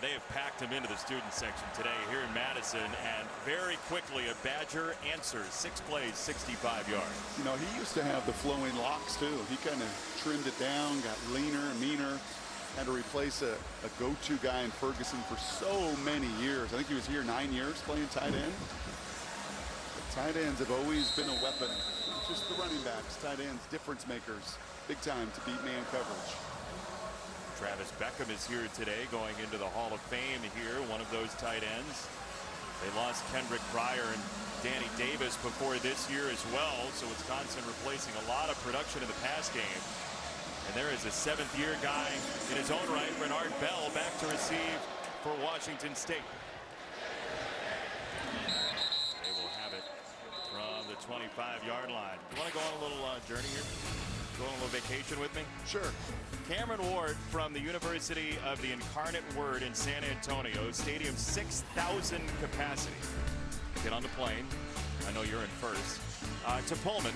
They have packed him into the student section today here in Madison, and very quickly a Badger answers. 6 plays, 65 yards. You know, he used to have the flowing locks too. He kind of trimmed it down, got leaner and meaner. Had to replace a go-to guy in Ferguson for so many years. I think he was here 9 years playing tight end. But tight ends have always been a weapon. Not just the running backs, tight ends, difference makers. Big time to beat man coverage. Travis Beckham is here today, going into the Hall of Fame here, one of those tight ends. They lost Kendrick Pryor and Danny Davis before this year as well, so Wisconsin replacing a lot of production in the pass game. And there is a 7th-year guy in his own right, Bernard Bell, back to receive for Washington State. They will have it from the 25-yard line. You want to go on a little journey here? Go on a little vacation with me? Sure. Cameron Ward from the University of the Incarnate Word in San Antonio. Stadium 6,000 capacity. Get on the plane. I know you're in first. To Pullman,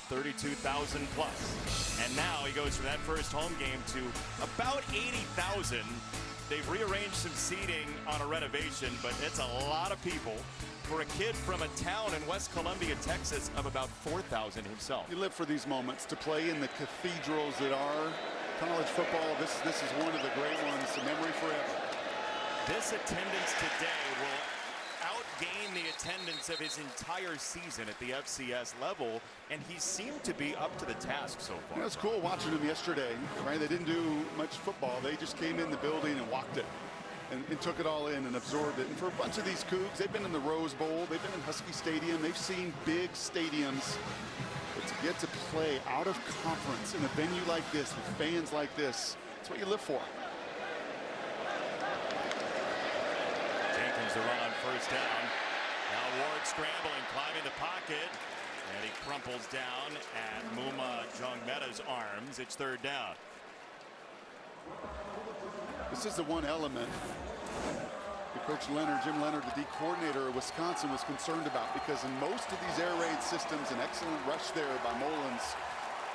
32,000 plus. And now he goes from that first home game to about 80,000. They've rearranged some seating on a renovation, but it's a lot of people for a kid from a town in West Columbia, Texas of about 4,000 himself. You live for these moments, to play in the cathedrals that are college football. This is one of the great ones, a memory forever. This attendance today will outgain the attendance of his entire season at the FCS level, and he seemed to be up to the task so far. It was cool watching him yesterday, right? They didn't do much football. They just came in the building and walked it and took it all in and absorbed it. And for a bunch of these Cougs, they've been in the Rose Bowl, they've been in Husky Stadium, they've seen big stadiums. But to get to play out of conference in a venue like this, with fans like this, that's what you live for. Jenkins to run on first down. Now Ward scrambling, climbing the pocket, and he crumples down at Muma Jongmeta's arms. It's 3rd down. This is the one element that Coach Leonard, Jim Leonard, the D coordinator of Wisconsin, was concerned about, because in most of these air raid systems, an excellent rush there by Mullins,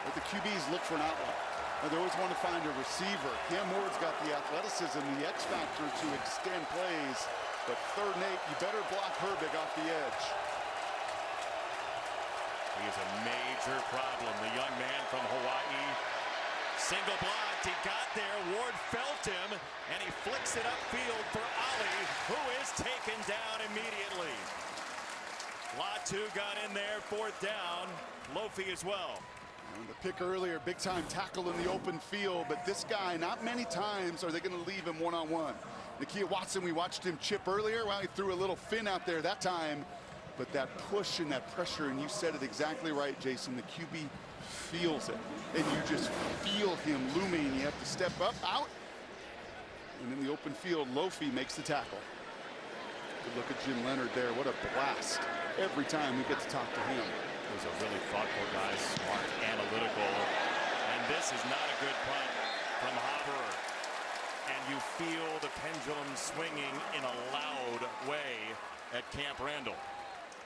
but the QBs look for an outlet. They always want to find a receiver. Cam Ward's got the athleticism, the X factor to extend plays, but 3rd and 8, you better block Herbig off the edge. He is a major problem, the young man from Hawaii. Single blocked, he got there, Ward felt him, and he flicks it upfield for Ali, who is taken down immediately. Latu got in there, 4th down, Lofi as well. And the pick earlier, big time tackle in the open field, but this guy, not many times are they going to leave him one-on-one. Nakia Watson, we watched him chip earlier. Well, he threw a little fin out there that time, but that push and that pressure, and you said it exactly right, Jason, the QB feels it, and you just feel him looming. You have to step up, out, and in the open field, Lofi makes the tackle. Good look at Jim Leonard there. What a blast every time we get to talk to him. He's a really thoughtful guy, smart, analytical, and this is not a good punt from Haberer. and you feel the pendulum swinging in a loud way at Camp Randall.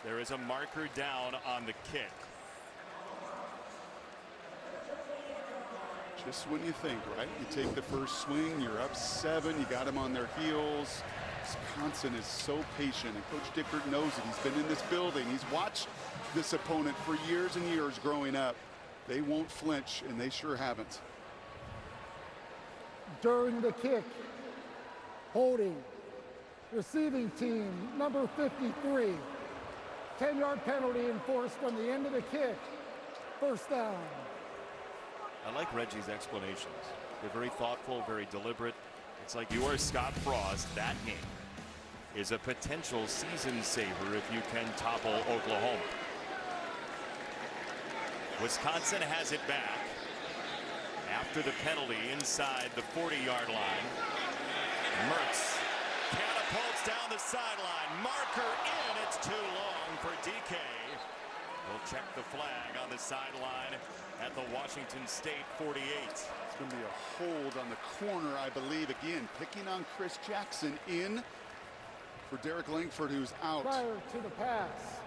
There is a marker down on the kick. Just when you think, right? You take the first swing, you're up 7, you got them on their heels. Wisconsin is so patient, and Coach Dickert knows it. He's been in this building. He's watched this opponent for years and years growing up. They won't flinch, and they sure haven't. During the kick, holding, receiving team, number 53. 10-yard penalty enforced from the end of the kick. First down. I like Reggie's explanations. They're very thoughtful, very deliberate. It's like you are Scott Frost. That game is a potential season saver if you can topple Oklahoma. Wisconsin has it back after the penalty inside the 40-yard line. Mertz catapults down the sideline. Marker in. It's too long for DK. We'll check the flag on the sideline at the Washington State 48. It's going to be a hold on the corner, I believe. Again, picking on Chris Jackson in for Derek Langford, who's out. Prior to the pass.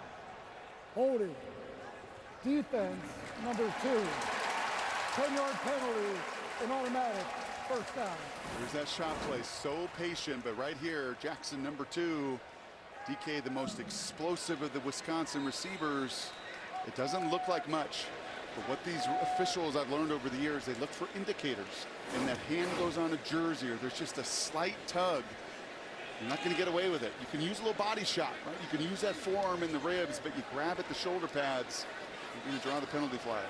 Holding. Defense, number 2. 10-yard penalty, an automatic. First down. There's that shot play. So patient, but right here, Jackson, number 2. DK, the most explosive of the Wisconsin receivers. It doesn't look like much, but what these officials I've learned over the years, they look for indicators. And that hand goes on a jersey, or there's just a slight tug. You're not going to get away with it. You can use a little body shot, right? You can use that forearm in the ribs, but you grab at the shoulder pads. You're going to draw the penalty flag.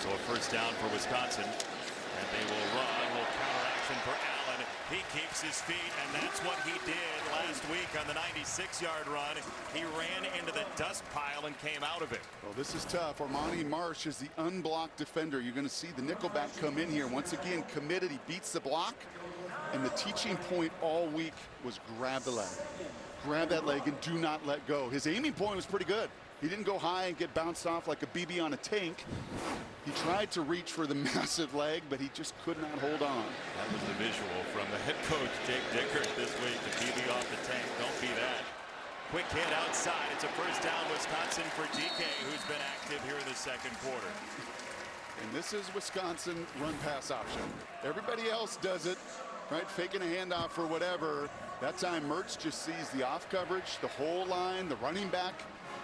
So a first down for Wisconsin, and they will run. Will counter action for Allen. He keeps his feet, and that's what he did last week on the 96-yard run. He ran into the dust pile and came out of it. Well, this is tough. Armani Marsh is the unblocked defender. You're going to see the nickelback come in here. Once again, committed. He beats the block. And the teaching point all week was grab the leg. Grab that leg and do not let go. His aiming point was pretty good. He didn't go high and get bounced off like a BB on a tank. He tried to reach for the massive leg, but he just could not hold on. That was the visual from the head coach, Jake Dickert, this week. The BB off the tank. Don't be that. Quick hit outside. It's a first down, Wisconsin, for DK, who's been active here in the second quarter. And this is Wisconsin run pass option. Everybody else does it, right? Faking a handoff or whatever. That time Mertz just sees the off coverage, the whole line, the running back.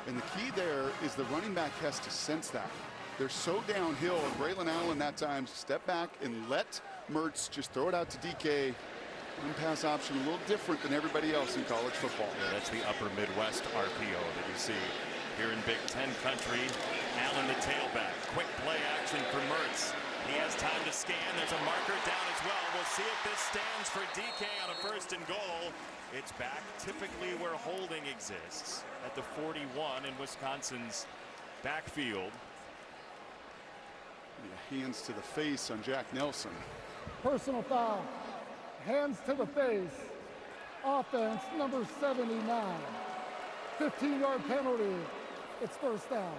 And the key there is the running back has to sense that. They're so downhill, and Braylon Allen that time step back and let Mertz just throw it out to DK. Run pass option a little different than everybody else in college football. Yeah, that's the upper Midwest RPO that you see here in Big Ten country. Allen the tailback. Quick play action for Mertz. He has time to scan. There's a marker down as well. We'll see if this stands for DK on a first and goal. It's back typically where holding exists at the 41 in Wisconsin's backfield. Yeah, hands to the face on Jack Nelson. Personal foul. Hands to the face. Offense, number 79. 15-yard penalty. It's first down.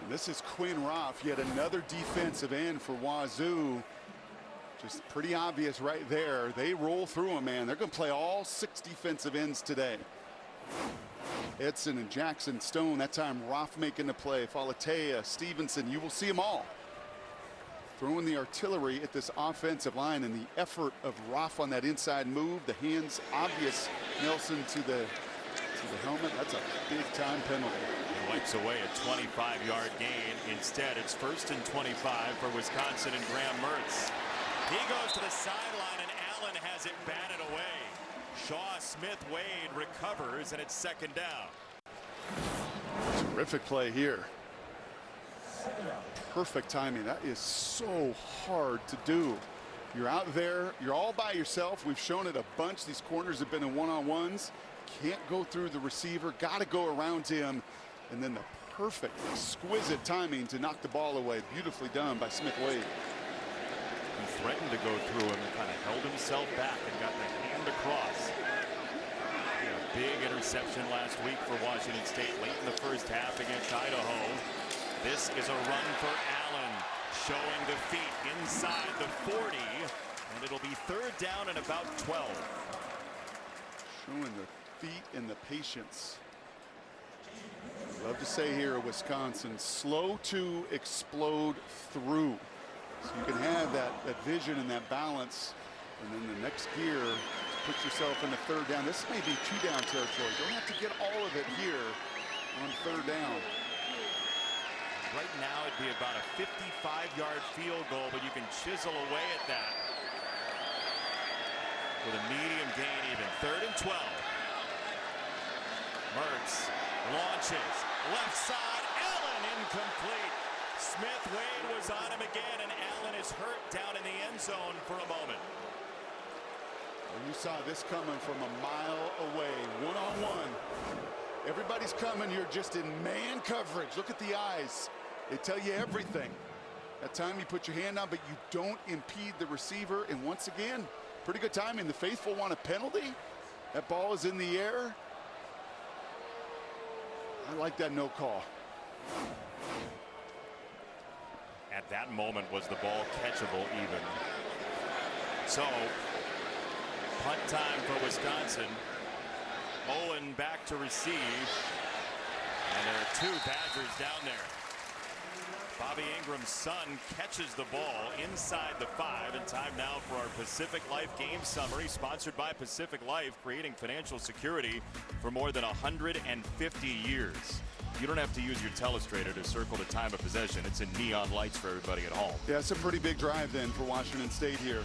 And this is Quinn Roff, yet another defensive end for Wazoo. Just pretty obvious right there. They roll through them, man. They're going to play all 6 defensive ends today. Edson and Jackson, Stone, that time Roff making the play. Falatea, Stevenson, you will see them all. Throwing the artillery at this offensive line, and the effort of Roff on that inside move. The hands obvious. Nelson to the helmet. That's a big-time penalty. He wipes away a 25-yard gain. Instead, it's first and 25 for Wisconsin and Graham Mertz. He goes to the sideline, and Allen has it batted away. Shaw Smith-Wade recovers, and it's second down. Terrific play here. Perfect timing. That is so hard to do. You're out there. You're all by yourself. We've shown it a bunch. These corners have been in one-on-ones. Can't go through the receiver. Got to go around him. And then the perfect, exquisite timing to knock the ball away. Beautifully done by Smith-Wade. He threatened to go through him and kind of held himself back and got the hand across. A big interception last week for Washington State late in the first half against Idaho. This is a run for Allen. showing the feet inside the 40, and it'll be 3rd down and about 12. Showing the feet and the patience. Love to say here, Wisconsin, slow to explode through. So you can have that vision and that balance, and then the next gear, put yourself in the 3rd down. This may be 2-down territory. Don't have to get all of it here on 3rd down. Right now it'd be about a 55-yard field goal, but you can chisel away at that with a medium gain even. 3rd and 12. Mertz launches left side. Allen incomplete. Smith Wade was on him again, and Allen is hurt down in the end zone for a moment. Well, you saw this coming from a mile away, one-on-one. Everybody's coming. You're just in man coverage. Look at the eyes. They tell you everything. That time you put your hand on, but you don't impede the receiver. And once again, pretty good timing. The faithful want a penalty. That ball is in the air. I like that no call. At that moment, was the ball catchable even? So, punt time for Wisconsin. Owen back to receive. And there are 2 Badgers down there. Bobby Ingram's son catches the ball inside the 5, and time now for our Pacific Life game summary, sponsored by Pacific Life, creating financial security for more than 150 years. You don't have to use your telestrator to circle the time of possession. It's in neon lights for everybody at home. Yeah, it's a pretty big drive then for Washington State here.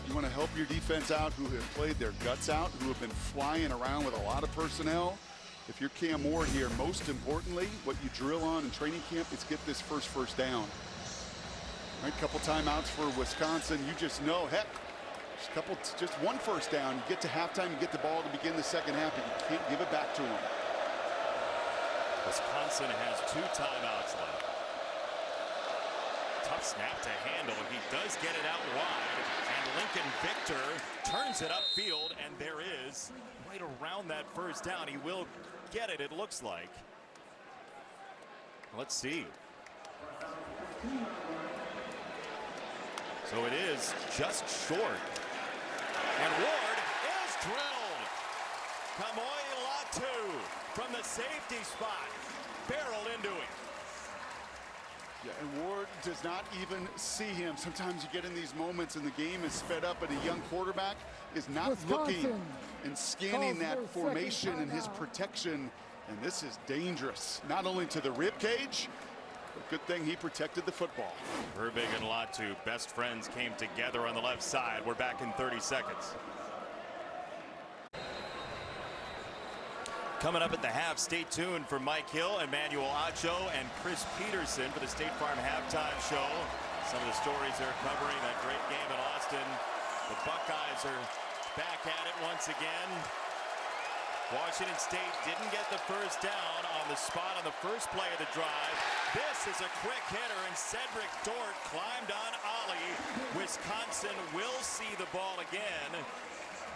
You want to help your defense out, who have played their guts out, who have been flying around with a lot of personnel. If you're Cam Ward here, most importantly, what you drill on in training camp is get this first down. All right, couple timeouts for Wisconsin. You just know, heck, just one first down. You get to halftime, you get the ball to begin the second half, but you can't give it back to them. Wisconsin has 2 timeouts left. Tough snap to handle. He does get it out wide, and Lincoln Victor turns it upfield, and there is right around that first down. He will get it, it looks like. Let's see. So it is just short. And Ward is drilled. Kamo'i Latu from the safety spot barreled into him. Yeah, and Ward does not even see him. Sometimes you get in these moments and the game is sped up, and a young quarterback is not looking and scanning that formation and his protection. And this is dangerous, not only to the rib cage, but good thing he protected the football. Herbig and Latu, best friends, came together on the left side. We're back in 30 seconds. Coming up at the half, stay tuned for Mike Hill, Emmanuel Acho, and Chris Peterson for the State Farm halftime show. Some of the stories they're covering, that great game in Austin. The Buckeyes are back at it once again. Washington State didn't get the first down on the spot on the first play of the drive. This is a quick hitter, and Cedric Dort climbed on Ollie. Wisconsin will see the ball again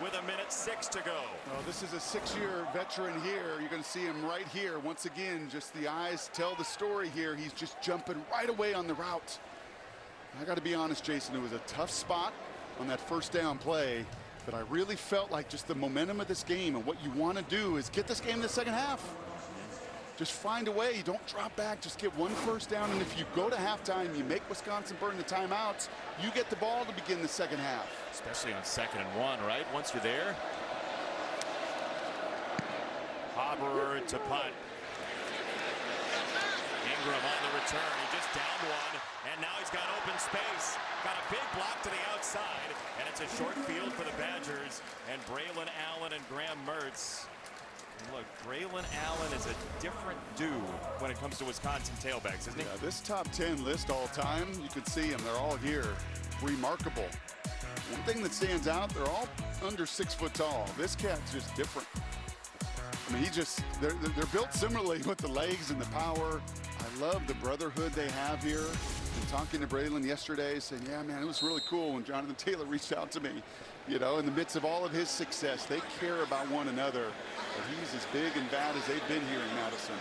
with 1:06 to go. Well, this is a 6-year veteran here. You're going to see him right here. Once again, just the eyes tell the story here. He's just jumping right away on the route. I got to be honest, Jason, it was a tough spot on that first down play, but I really felt like just the momentum of this game, and what you want to do is get this game in the second half. Just find a way. Don't drop back. Just get one first down, and if you go to halftime, you make Wisconsin burn the timeouts, you get the ball to begin the second half. Especially on 2nd and 1, right? Once you're there. Haberer to punt. Ingram on the return. He just downed one, and now he's got open space. Got a big block to the outside, and it's a short field for the Badgers. And Braylon Allen and Graham Mertz. And look, Braylon Allen is a different dude when it comes to Wisconsin tailbacks, isn't he? Yeah, this top 10 list all time, you can see them. They're all here. Remarkable. One thing that stands out, they're all under 6 foot tall. This cat's just different. I mean, they're built similarly with the legs and the power. I love the brotherhood they have here. And talking to Braylon yesterday, saying, yeah, man, it was really cool when Jonathan Taylor reached out to me. You know, in the midst of all of his success, they care about one another. But he's as big and bad as they've been here in Madison.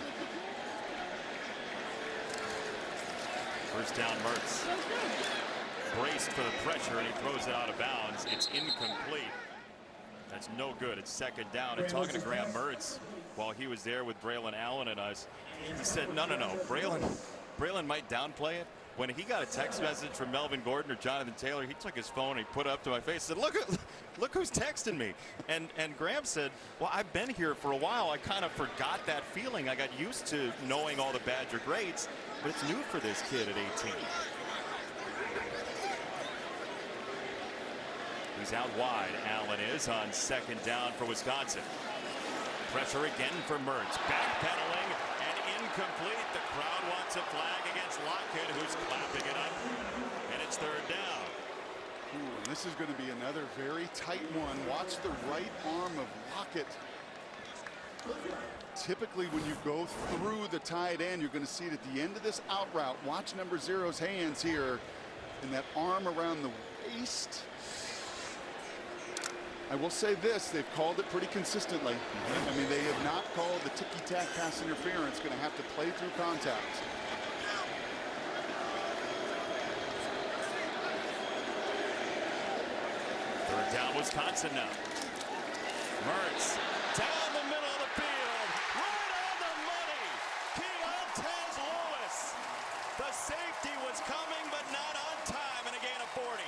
First down, Mertz. Braced for the pressure, and he throws it out of bounds. It's incomplete. That's no good. It's second down. And talking to Graham Mertz while he was there with Braylon Allen and us, he said, no. Braylon might downplay it. When he got a text message from Melvin Gordon or Jonathan Taylor, he took his phone and he put it up to my face and said, look who's texting me. And Graham said, well, I've been here for a while. I kind of forgot that feeling. I got used to knowing all the Badger greats, but it's new for this kid at 18. He's out wide. Allen is on second down for Wisconsin. Pressure again for Mertz. Backpedaling and incomplete. The crowd wants a flag against Lockett, who's clapping it up. And it's third down. Ooh, and this is going to be another very tight one. Watch the right arm of Lockett. Typically, when you go through the tight end, you're going to see it at the end of this out route. Watch number 0's hands here. And that arm around the waist. I will say this, they've called it pretty consistently. I mean, they have not called the ticky-tack pass interference. Going to have to play through contact. Third down, Wisconsin now. Mertz down the middle of the field, right on the money. Keontez Lewis. The safety was coming, but not on time, and a gain of 40.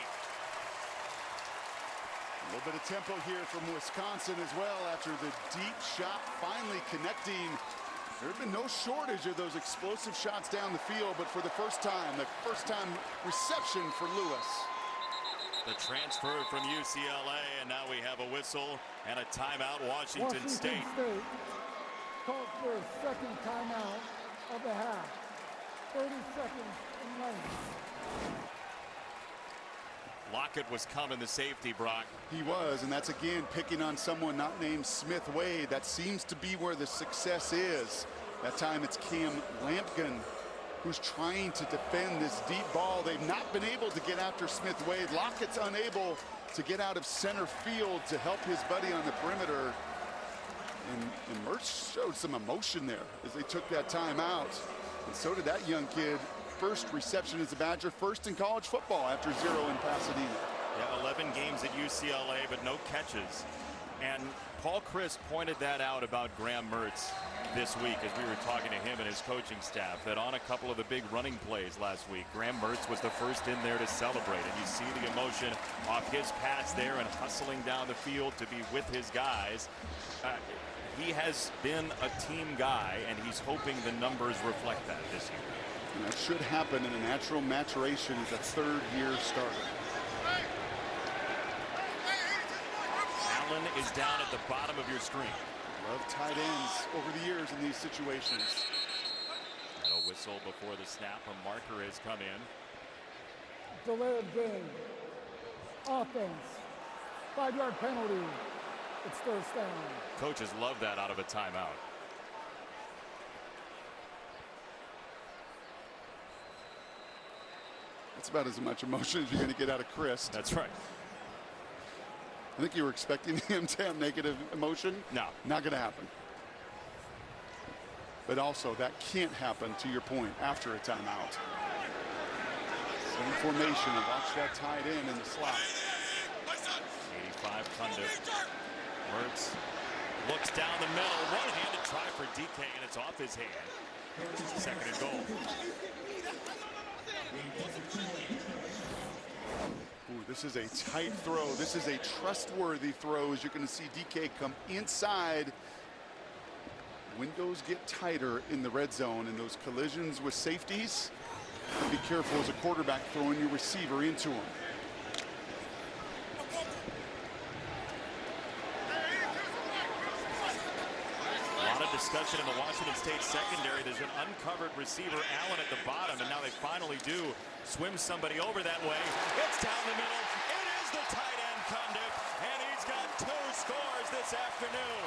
A little bit of tempo here from Wisconsin as well after the deep shot finally connecting. There have been no shortage of those explosive shots down the field, but for the first time reception for Lewis. The transfer from UCLA, and now we have a whistle and a timeout. Washington State called for a second timeout of the half. 30 seconds in length. Lockett was coming, the safety, Brock. He was, and that's again picking on someone not named Smith Wade. That seems to be where the success is. That time it's Cam Lampkin who's trying to defend this deep ball. They've not been able to get after Smith Wade. Lockett's unable to get out of center field to help his buddy on the perimeter. And Mertz showed some emotion there as they took that time out. And so did that young kid. First reception as a Badger, first in college football after 0 in Pasadena. Yeah, 11 games at UCLA, but no catches. And Paul Chryst pointed that out about Graham Mertz this week as we were talking to him and his coaching staff, that on a couple of the big running plays last week, Graham Mertz was the first in there to celebrate. And you see the emotion off his pass there and hustling down the field to be with his guys. He has been a team guy, and he's hoping the numbers reflect that this year. And that should happen in a natural maturation as a third-year starter. Allen is down at the bottom of your screen. Love tight ends over the years in these situations. And a whistle before the snap. A marker has come in. Delay of game. Offense. 5-yard penalty. It's first down. Coaches love that out of a timeout. That's about as much emotion as you're going to get out of Chryst. That's right. I think you were expecting him to have negative emotion. No. Not going to happen. But also, that can't happen, to your point, after a timeout. Same formation, and watch that tight end in the slot. 85 Cundiff. Mertz looks down the middle. One-handed try for DK, and it's off his hand. Second and goal. Ooh, this is a tight throw. This is a trustworthy throw, as you're going to see DK come inside. Windows get tighter in the red zone, and those collisions with safeties, be careful as a quarterback throwing your receiver into them. Discussion in the Washington State secondary. There's an uncovered receiver, Allen, at the bottom, and now they finally do swim somebody over that way. It's down the middle. It is the tight end, Cundiff, and he's got 2 scores this afternoon.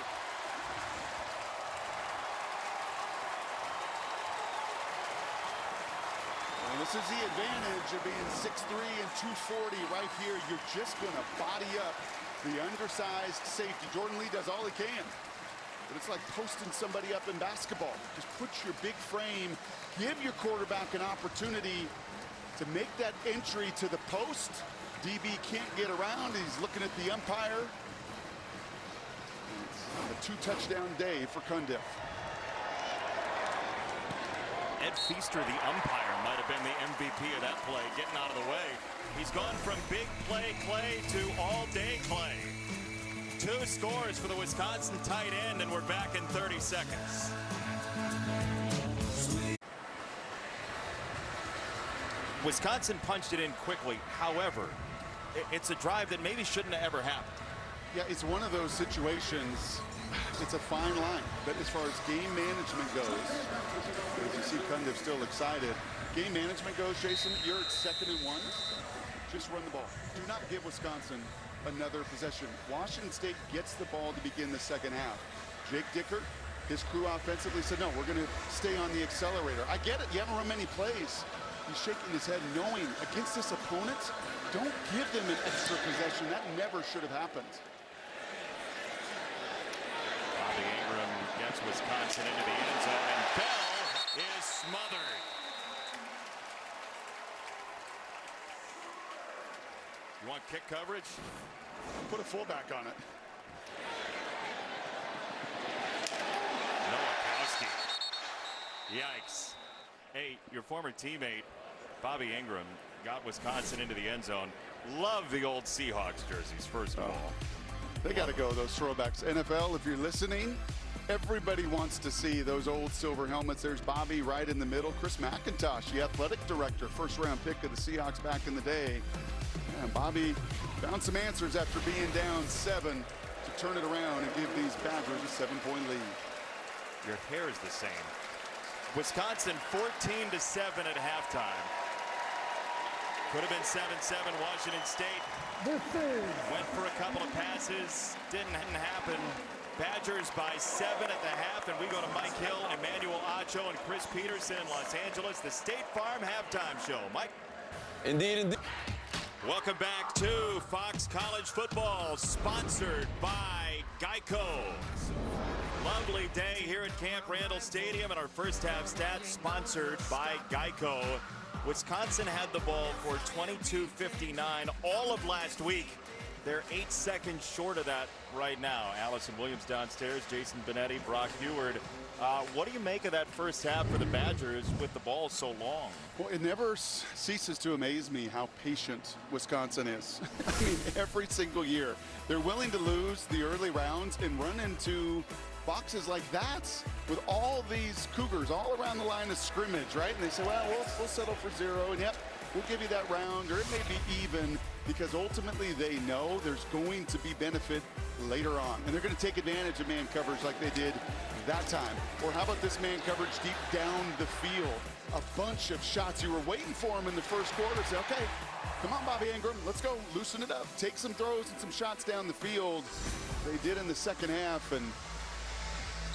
And this is the advantage of being 6'3 and 240 right here. You're just going to body up the undersized safety. Jordan Lee does all he can. But it's like posting somebody up in basketball. Just put your big frame, give your quarterback an opportunity to make that entry to the post. DB can't get around. He's looking at the umpire. It's a 2-touchdown day for Cundiff. Ed Feaster, the umpire, might have been the MVP of that play, getting out of the way. He's gone from big play Clay to all-day Clay. 2 scores for the Wisconsin tight end, and we're back in 30 seconds. Wisconsin punched it in quickly. However, it's a drive that maybe shouldn't have ever happened. Yeah, it's one of those situations. It's a fine line, but as far as game management goes, as you see Cundiff still excited, game management goes, Jason, you're at 2nd and 1. Just run the ball. Do not give Wisconsin another possession. Washington State gets the ball to begin the second half. Jake Dickert, his crew offensively said, no, we're going to stay on the accelerator. I get it. You haven't run many plays. He's shaking his head knowing against this opponent, don't give them an extra possession. That never should have happened. Bobby Ingram gets Wisconsin into the end zone, and Bell is smothered. You want kick coverage? Put a fullback on it. Nowakowski. Yikes. Hey, your former teammate, Bobby Ingram, got Wisconsin into the end zone. Love the old Seahawks jerseys, first of all. They got to go, those throwbacks. NFL, if you're listening, everybody wants to see those old silver helmets. There's Bobby right in the middle. Chris McIntosh, the athletic director, first-round pick of the Seahawks back in the day. And Bobby found some answers after being down 7 to turn it around and give these Badgers a 7-point lead. Your hair is the same. Wisconsin 14-7 at halftime. Could have been 7-7. Washington State went for a couple of passes. Didn't happen. Badgers by 7 at the half, and we go to Mike Hill, Emmanuel Acho, and Chris Peterson in Los Angeles. The State Farm halftime show. Mike. Indeed. Welcome back to Fox College Football, sponsored by Geico. Lovely day here at Camp Randall Stadium, and our first half stats sponsored by Geico. Wisconsin had the ball for 22:59 all of last week. They're 8 seconds short of that right now. Allison Williams downstairs, Jason Benetti, Brock Heward. What do you make of that first half for the Badgers with the ball so long? Well, it never ceases to amaze me how patient Wisconsin is. I mean, every single year. They're willing to lose the early rounds and run into boxes like that with all these Cougars all around the line of scrimmage, right? And they say, well, we'll settle for 0, and yep, we'll give you that round, or it may be even, because ultimately they know there's going to be benefit later on. And they're going to take advantage of man coverage like they did that time. Or how about this man coverage deep down the field? A bunch of shots. You were waiting for him in the first quarter. Say, okay, come on, Bobby Ingram, let's go, loosen it up. Take some throws and some shots down the field. They did in the second half, and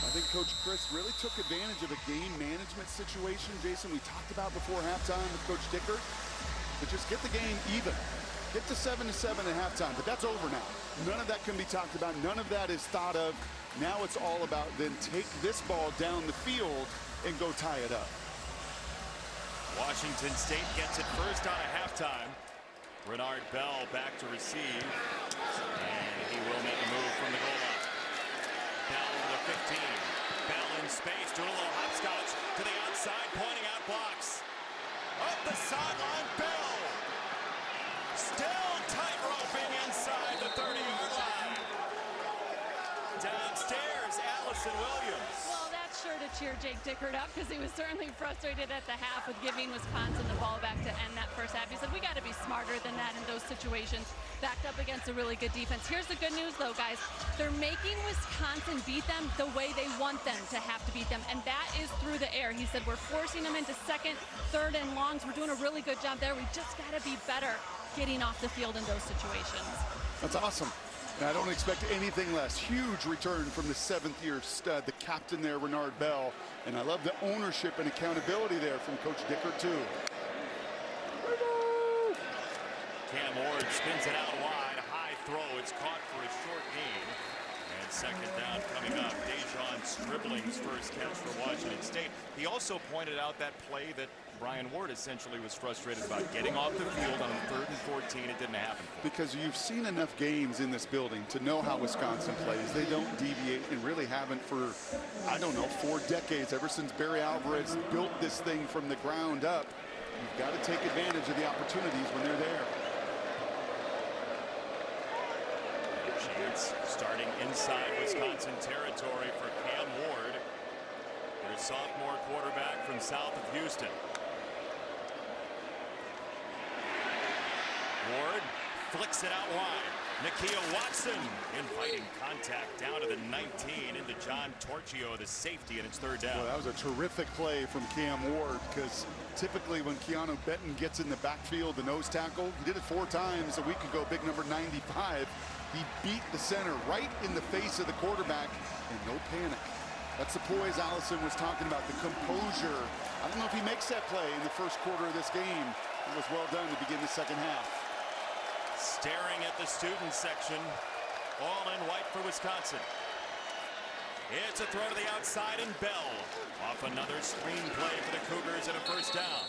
I think Coach Chris really took advantage of a game management situation, Jason, we talked about before halftime with Coach Dickert. But just get the game even. Get to 7-7 at halftime, but that's over now. None of that can be talked about. None of that is thought of. Now it's all about then take this ball down the field and go tie it up. Washington State gets it first on a halftime. Renard Bell back to receive, and he will make a move from the goal line. Bell to the 15. Bell in space, doing a little hopscotch to the outside, pointing out blocks. Up the sideline, Bell. Still tight roping inside the 30-yard line. Downstairs, Allison Williams. Well, that's sure to cheer Jake Dickert up, because he was certainly frustrated at the half with giving Wisconsin the ball back to end that first half. He said, we got to be smarter than that in those situations, backed up against a really good defense. Here's the good news, though, guys. They're making Wisconsin beat them the way they want them to have to beat them, and that is through the air. He said, we're forcing them into second, third, and longs. We're doing a really good job there. We just got to be better getting off the field in those situations. That's awesome. And I don't expect anything less. Huge return from the 7th-year stud, the captain there, Renard Bell. And I love the ownership and accountability there from Coach Dickert, too. Cam Ward spins it out wide. A high throw. It's caught for a short gain. And second down coming up. Dejon Stribling's first catch for Washington State. He also pointed out that play that Brian Ward essentially was frustrated about, getting off the field on 3rd and 14. It didn't happen. Because you've seen enough games in this building to know how Wisconsin plays. They don't deviate, and really haven't for, I don't know, 4 decades, ever since Barry Alvarez built this thing from the ground up. You've got to take advantage of the opportunities when they're there. Chance starting inside Wisconsin territory for Cam Ward, their sophomore quarterback from south of Houston. Ward flicks it out wide. Nakia Watson inviting contact down to the 19 into John Torchio, the safety, and it's 3rd down. Well, that was a terrific play from Cam Ward, because typically when Keanu Benton gets in the backfield, the nose tackle, he did it 4 times a week ago, big number 95. He beat the center right in the face of the quarterback, and no panic. That's the poise Allison was talking about, the composure. I don't know if he makes that play in the first quarter of this game. It was well done to begin the second half. Staring at the student section, all in white for Wisconsin. It's a throw to the outside, and Bell off another screen play for the Cougars and a 1st down.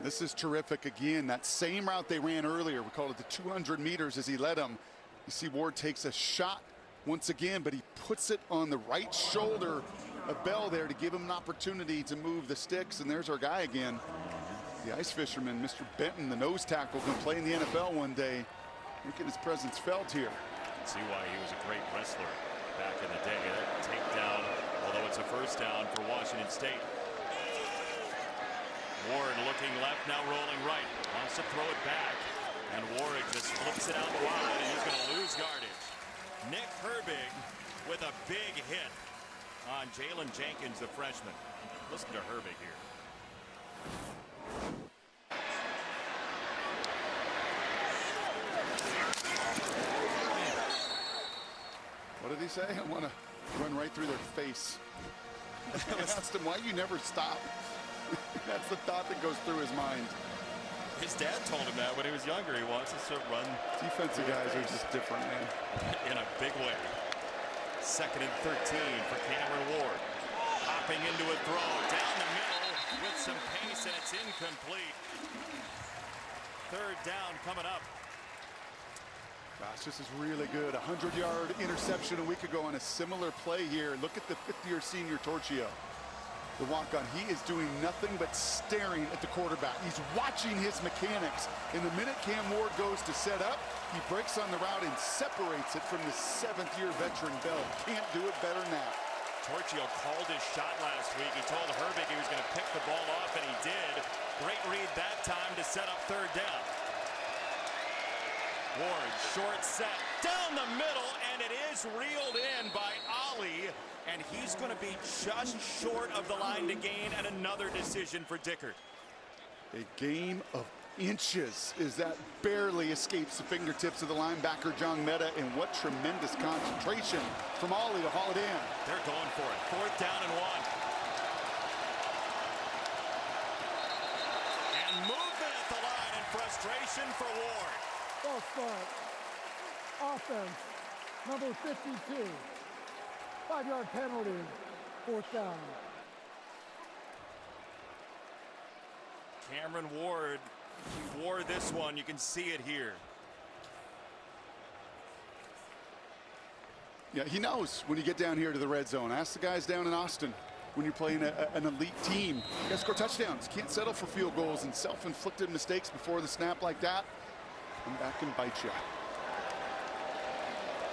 This is terrific again. That same route they ran earlier, we called it the 200 meters as he led them. You see Ward takes a shot once again, but he puts it on the right shoulder of Bell there to give him an opportunity to move the sticks. And there's our guy again, the ice fisherman, Mr. Benton, the nose tackle, can play in the NFL one day. Making his presence felt here. See why he was a great wrestler back in the day. That takedown, although it's a 1st down for Washington State. Ward looking left, now rolling right. Wants to throw it back. And Ward just flips it out wide, and he's going to lose yardage. Nick Herbig with a big hit on Jalen Jenkins, the freshman. Listen to Herbig here. What did he say? I want to run right through their face. I asked him, why you never stop? That's the thought that goes through his mind. His dad told him that when he was younger. He wants us to run. Defensive guys are just different, man. In a big way. 2nd and 13 for Cameron Ward. Hopping into a throw down the middle with some pace, and it's incomplete. 3rd down coming up. Gosh, this is really good. 100-yard interception a week ago on a similar play here. Look at the 5th-year senior Torchio. The walk-on, he is doing nothing but staring at the quarterback. He's watching his mechanics. In the minute Cam Ward goes to set up, he breaks on the route and separates it from the 7th-year veteran Bell. Can't do it better than that. Torchio called his shot last week. He told Herbig he was going to pick the ball off, and he did. Great read that time to set up 3rd down. Ward, short set, down the middle, and it is reeled in by Ali, and he's going to be just short of the line to gain, and another decision for Dickert. A game of inches as that barely escapes the fingertips of the linebacker John Mehta, and what tremendous concentration from Ali to haul it in. They're going for it. 4th down and 1. And movement at the line and frustration for Ward. False start. Offense, number 52. 5-yard penalty, 4th down. Cameron Ward, he wore this one. You can see it here. Yeah, he knows when you get down here to the red zone. Ask the guys down in Austin when you're playing an elite team. You gotta score touchdowns. Can't settle for field goals and self-inflicted mistakes before the snap like that. Come back and bite you.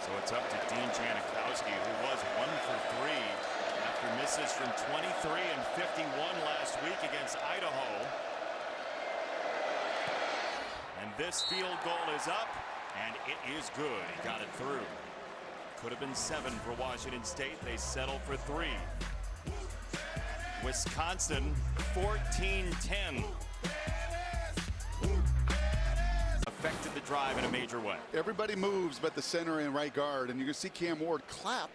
So it's up to Dean Janikowski, who was 1 for 3 after misses from 23 and 51 last week against Idaho. And this field goal is up, and it is good. He got it through. Could have been 7 for Washington State. They settled for 3. Wisconsin 14-10. Affected the drive in a major way. Everybody moves but the center and right guard, and you can see Cam Ward clap,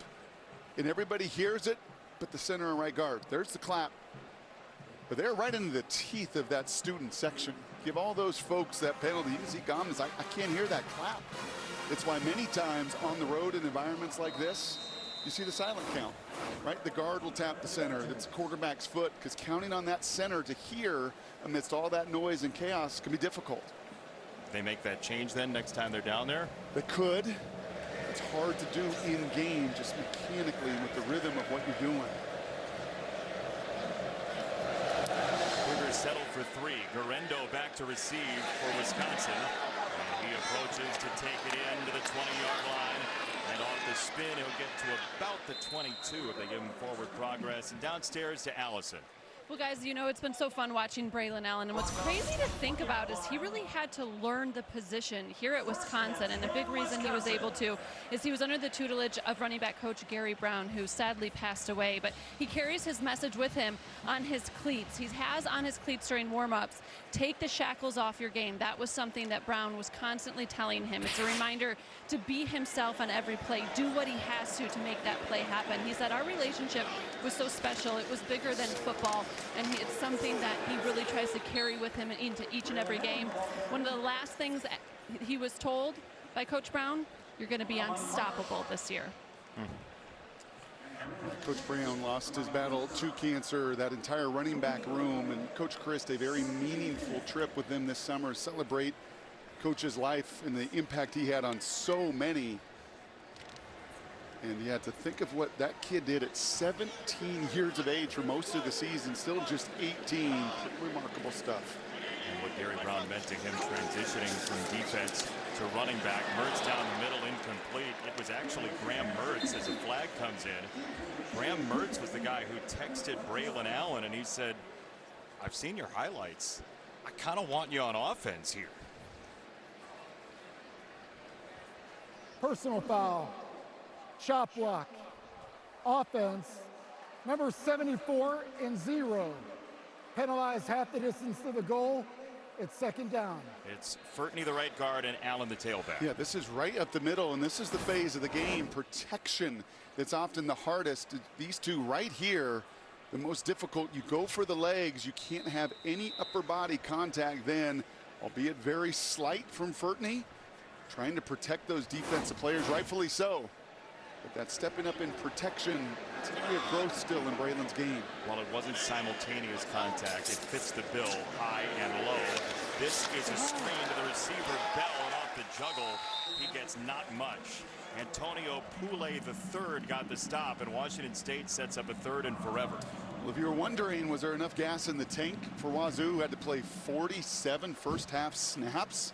and everybody hears it but the center and right guard. There's the clap. But they're right into the teeth of that student section. Give all those folks that penalty. You can see Gomez, I can't hear that clap. It's why many times on the road in environments like this, you see the silent count, right? The guard will tap the center. It's the quarterback's foot, because counting on that center to hear amidst all that noise and chaos can be difficult. They make that change then next time they're down there? They could. It's hard to do in game, just mechanically with the rhythm of what you're doing. Cougars settled for 3. Guerrero back to receive for Wisconsin. And he approaches to take it into the 20-yard line. And off the spin, he'll get to about the 22 if they give him forward progress. And downstairs to Allison. Well, guys, you know, it's been so fun watching Braylon Allen. And what's crazy to think about is he really had to learn the position here at Wisconsin. And a big reason he was able to is he was under the tutelage of running back coach Gary Brown, who sadly passed away. But he carries his message with him on his cleats. He has on his cleats during warm-ups, take the shackles off your game. That was something that Brown was constantly telling him. It's a reminder to be himself on every play, do what he has to make that play happen. He said our relationship was so special. It was bigger than football. And it's something that he really tries to carry with him into each and every game. One of the last things he was told by Coach Brown, you're going to be unstoppable this year. Coach Brown lost his battle to cancer, that entire running back room, and Coach Christ, a very meaningful trip with them this summer, celebrate Coach's life and the impact he had on so many. And you had to think of what that kid did at 17 years of age for most of the season, still just 18. Pretty remarkable stuff. And what Gary Brown meant to him transitioning from defense to running back. Mertz down the middle, incomplete. It was actually Graham Mertz as a flag comes in. Graham Mertz was the guy who texted Braylon Allen, and he said, I've seen your highlights. I kind of want you on offense here. Personal foul. Chop block. Offense. Number 74 and 0. Penalized half the distance to the goal. It's second down. It's Furtney, the right guard, and Allen, the tailback. Yeah, this is right up the middle, and this is the phase of the game. Protection that's often the hardest. These two right here, the most difficult. You go for the legs. You can't have any upper body contact then, albeit very slight from Furtney. Trying to protect those defensive players, rightfully so. But that stepping up in protection, it's an area of growth still in Braylon's game. While it wasn't simultaneous contact, it fits the bill high and low. This is a screen to the receiver, Bell, and off the juggle. He gets not much. Antonio Pule III got the stop, and Washington State sets up a 3rd and forever. Well, if you were wondering, was there enough gas in the tank for Wazoo, who had to play 47 first half snaps?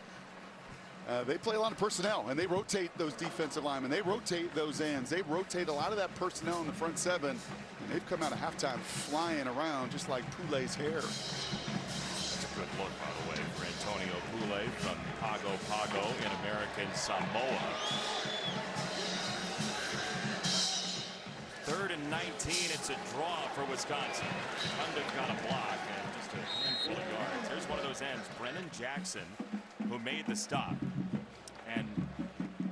They play a lot of personnel, and they rotate those defensive linemen. They rotate those ends. They rotate a lot of that personnel in the front 7. And they've come out of halftime flying around just like Poulet's hair. That's a good look, by the way, for Antonio Pule from Pago Pago in American Samoa. 3rd and 19. It's a draw for Wisconsin. Cundiff got a block and just a handful of yards. Here's one of those ends, Brennan Jackson, who made the stop. And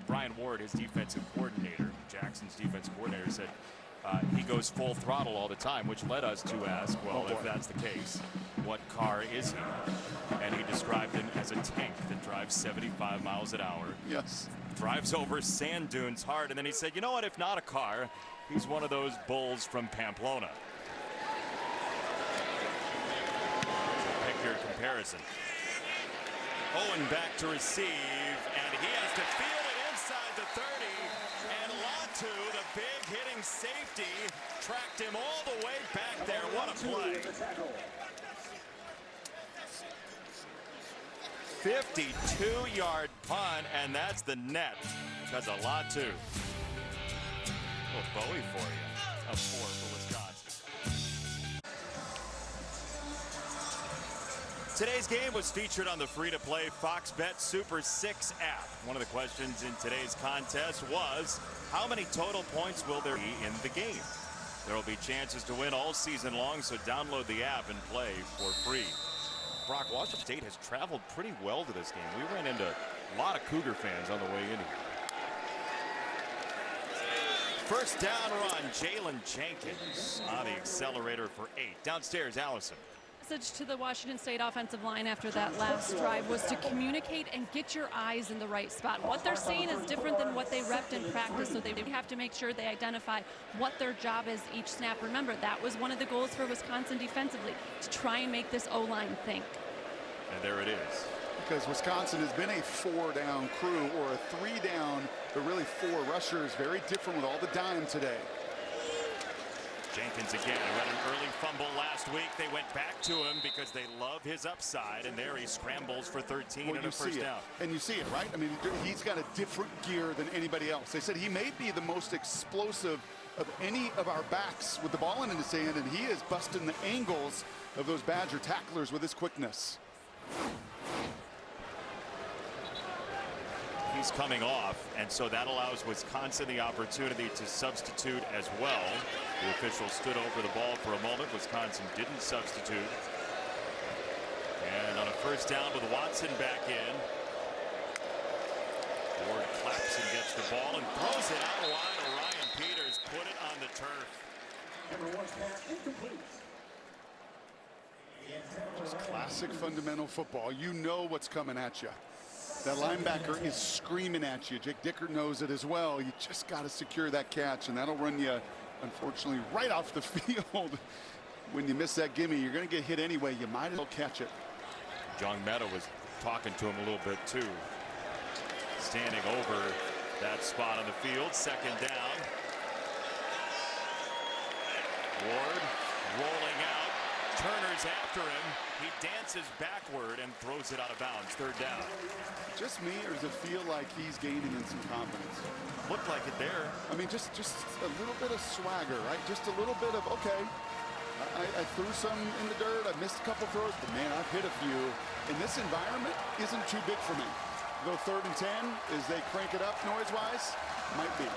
Brian Ward, his defensive coordinator, Jackson's defensive coordinator, said he goes full throttle all the time, which led us to ask, well, if that's the case, what car is he? And he described him as a tank that drives 75 miles an hour. Yes. Drives over sand dunes hard. And then he said, you know what, if not a car, he's one of those bulls from Pamplona. So pick your comparison. Owen back to receive, and he has to field it inside the 30, and Latu, the big hitting safety, tracked him all the way back there. What a play. 52-yard punt, and that's the net, because of Latu. Little Bowie for you, a 4 for Wisconsin. Today's game was featured on the free-to-play Fox Bet Super 6 app. One of the questions in today's contest was, how many total points will there be in the game? There will be chances to win all season long, so download the app and play for free. Brock, Washington State has traveled pretty well to this game. We ran into a lot of Cougar fans on the way in here. First down run, Jalen Jenkins on the accelerator for 8. Downstairs, Allison. message to the Washington State offensive line after that last drive was to communicate and get your eyes in the right spot. What they're saying is different than what they repped in practice, so they have to make sure they identify what their job is each snap. Remember, that was one of the goals for Wisconsin defensively, to try and make this O-line think. And there it is. Because Wisconsin has been a 4-down crew, or a 3-down, but really 4 rushers. Very different with all the dime today. Jenkins again, who had an early fumble last week. They went back to him because they love his upside, and there he scrambles for 13 and a first down. And you see it, right? I mean, he's got a different gear than anybody else. They said he may be the most explosive of any of our backs with the ball in his hand, and he is busting the angles of those Badger tacklers with his quickness. He's coming off, and so that allows Wisconsin the opportunity to substitute as well. The official stood over the ball for a moment. Wisconsin didn't substitute. And on a first down with Watson back in, Ward claps and gets the ball and throws it out wide. Orion Peters put it on the turf. Number 1 pass incomplete. Just classic fundamental football. You know what's coming at you. That linebacker is screaming at you. Jake Dickert knows it as well. You just got to secure that catch, and that'll run you, unfortunately, right off the field. When you miss that gimme, you're going to get hit anyway. You might as well catch it. John Meta was talking to him a little bit too. Standing over that spot on the field. Second down. Ward rolling out. Turner's after him. He dances backward and throws it out of bounds. Third down. Just me, or does it feel like he's gaining in some confidence? Looked like it there. I mean, just a little bit of swagger, right? Just a little bit of, okay, I threw some in the dirt. I missed a couple throws, but man, I've hit a few. And this environment isn't too big for me. Though 3rd and 10, as they crank it up noise-wise, might be.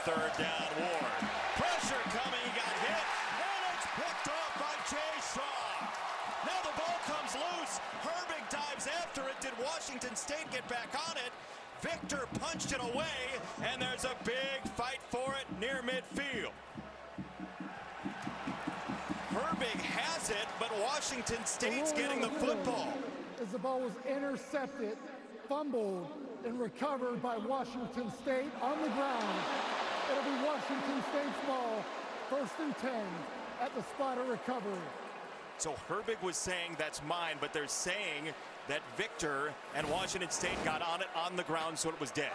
Third down, Ward. Pressure coming, he got hit, and it's picked off by Jay Shaw. Now the ball comes loose. Herbig dives after it. Did Washington State get back on it? Victor punched it away, and there's a big fight for it near midfield. Herbig has it, but Washington State's getting the football. As the ball was intercepted, fumbled, and recovered by Washington State on the ground. It'll be Washington State's ball, 1st and 10 at the spot of recovery. So Herbig was saying that's mine, but they're saying that Victor and Washington State got on it on the ground, so it was dead.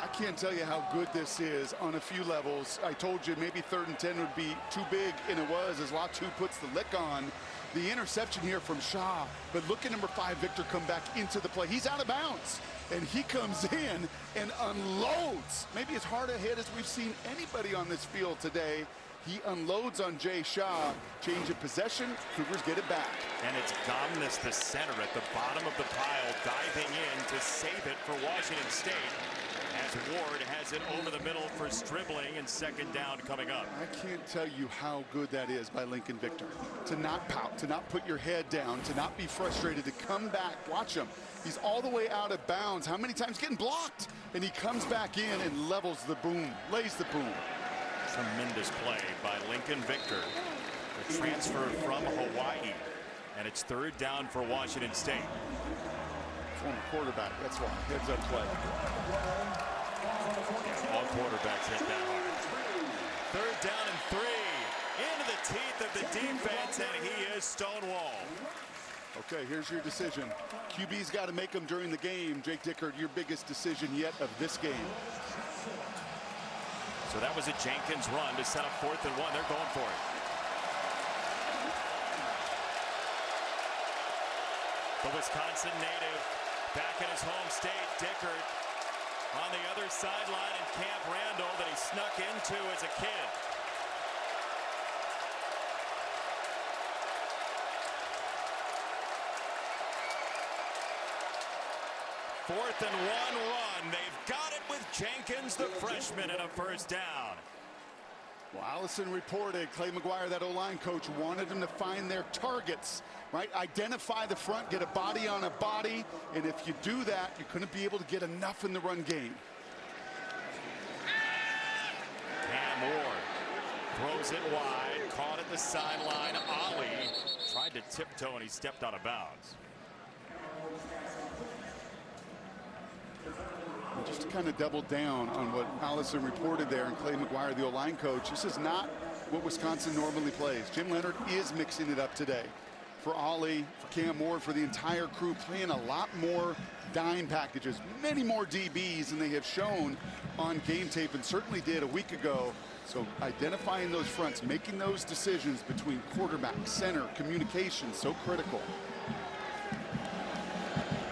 I can't tell you how good this is on a few levels. I told you maybe 3rd and 10 would be too big, and it was, as Latu puts the lick on. The interception here from Shaw, but look at number 5, Victor, come back into the play. He's out of bounds, and he comes in and unloads. Maybe as hard a hit as we've seen anybody on this field today. He unloads on Jay Shaw. Change of possession, Cougars get it back. And it's Gomnes, the center, at the bottom of the pile, diving in to save it for Washington State, as Ward has it over the middle for Stribling, and 2nd down coming up. I can't tell you how good that is by Lincoln Victor. To not pout, to not put your head down, to not be frustrated, to come back. Watch him. He's all the way out of bounds. How many times getting blocked? And he comes back in and levels the boom, lays the boom. Tremendous play by Lincoln Victor, the transfer from Hawaii. And it's 3rd down for Washington State. Former quarterback, that's why. Heads up play. Yeah, all quarterbacks hit that hard. 3rd down and 3. Into the teeth of the defense, and he is stonewalled. Okay, here's your decision. QB's got to make them during the game. Jake Dickert, your biggest decision yet of this game. So that was a Jenkins run to set up 4th and 1. They're going for it. The Wisconsin native back in his home state, Dickert, on the other sideline in Camp Randall that he snuck into as a kid. Fourth and 1 run. They've got it with Jenkins, the freshman, and a 1st down. Well, Allison reported Clay McGuire, that O-line coach, wanted them to find their targets, right? Identify the front, get a body on a body, and if you do that, you're going to be able to get enough in the run game. Cam Ward throws it wide, caught at the sideline. Ollie tried to tiptoe and he stepped out of bounds. Just to kind of double down on what Allison reported there, and Clay McGuire, the O-line coach, this is not what Wisconsin normally plays. Jim Leonhard is mixing it up today. For Ollie, for Cam Ward, for the entire crew, playing a lot more dime packages, many more DBs than they have shown on game tape, and certainly did a week ago. So identifying those fronts, making those decisions between quarterback, center, communication, so critical.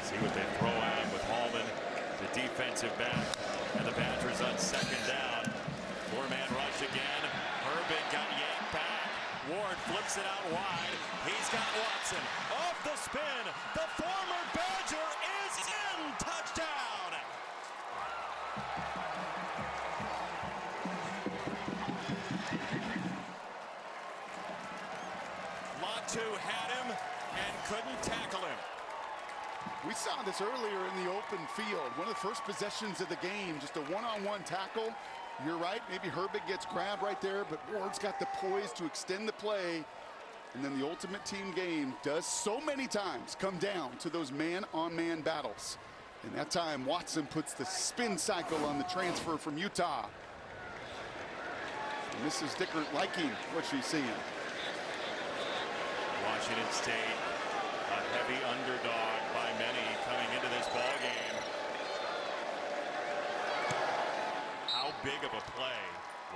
See what they throw at him with Hallman, the defensive back, and the Badgers on second down. Four-man rush again. Herbig got yanked back. Ward flips it out wide. He's got Watson off the spin. The former Badger is in. Touchdown. Latu had him and couldn't tackle him. We saw this earlier in the open field. One of the first possessions of the game, just a one-on-one tackle. You're right, maybe Herbig gets grabbed right there, but Ward's got the poise to extend the play. And then the ultimate team game does so many times come down to those man-on-man battles. And that time, Watson puts the spin cycle on the transfer from Utah. And Mrs. Dickert liking what she's seeing. Washington State, a heavy underdog by many coming into this ball game. How big of a play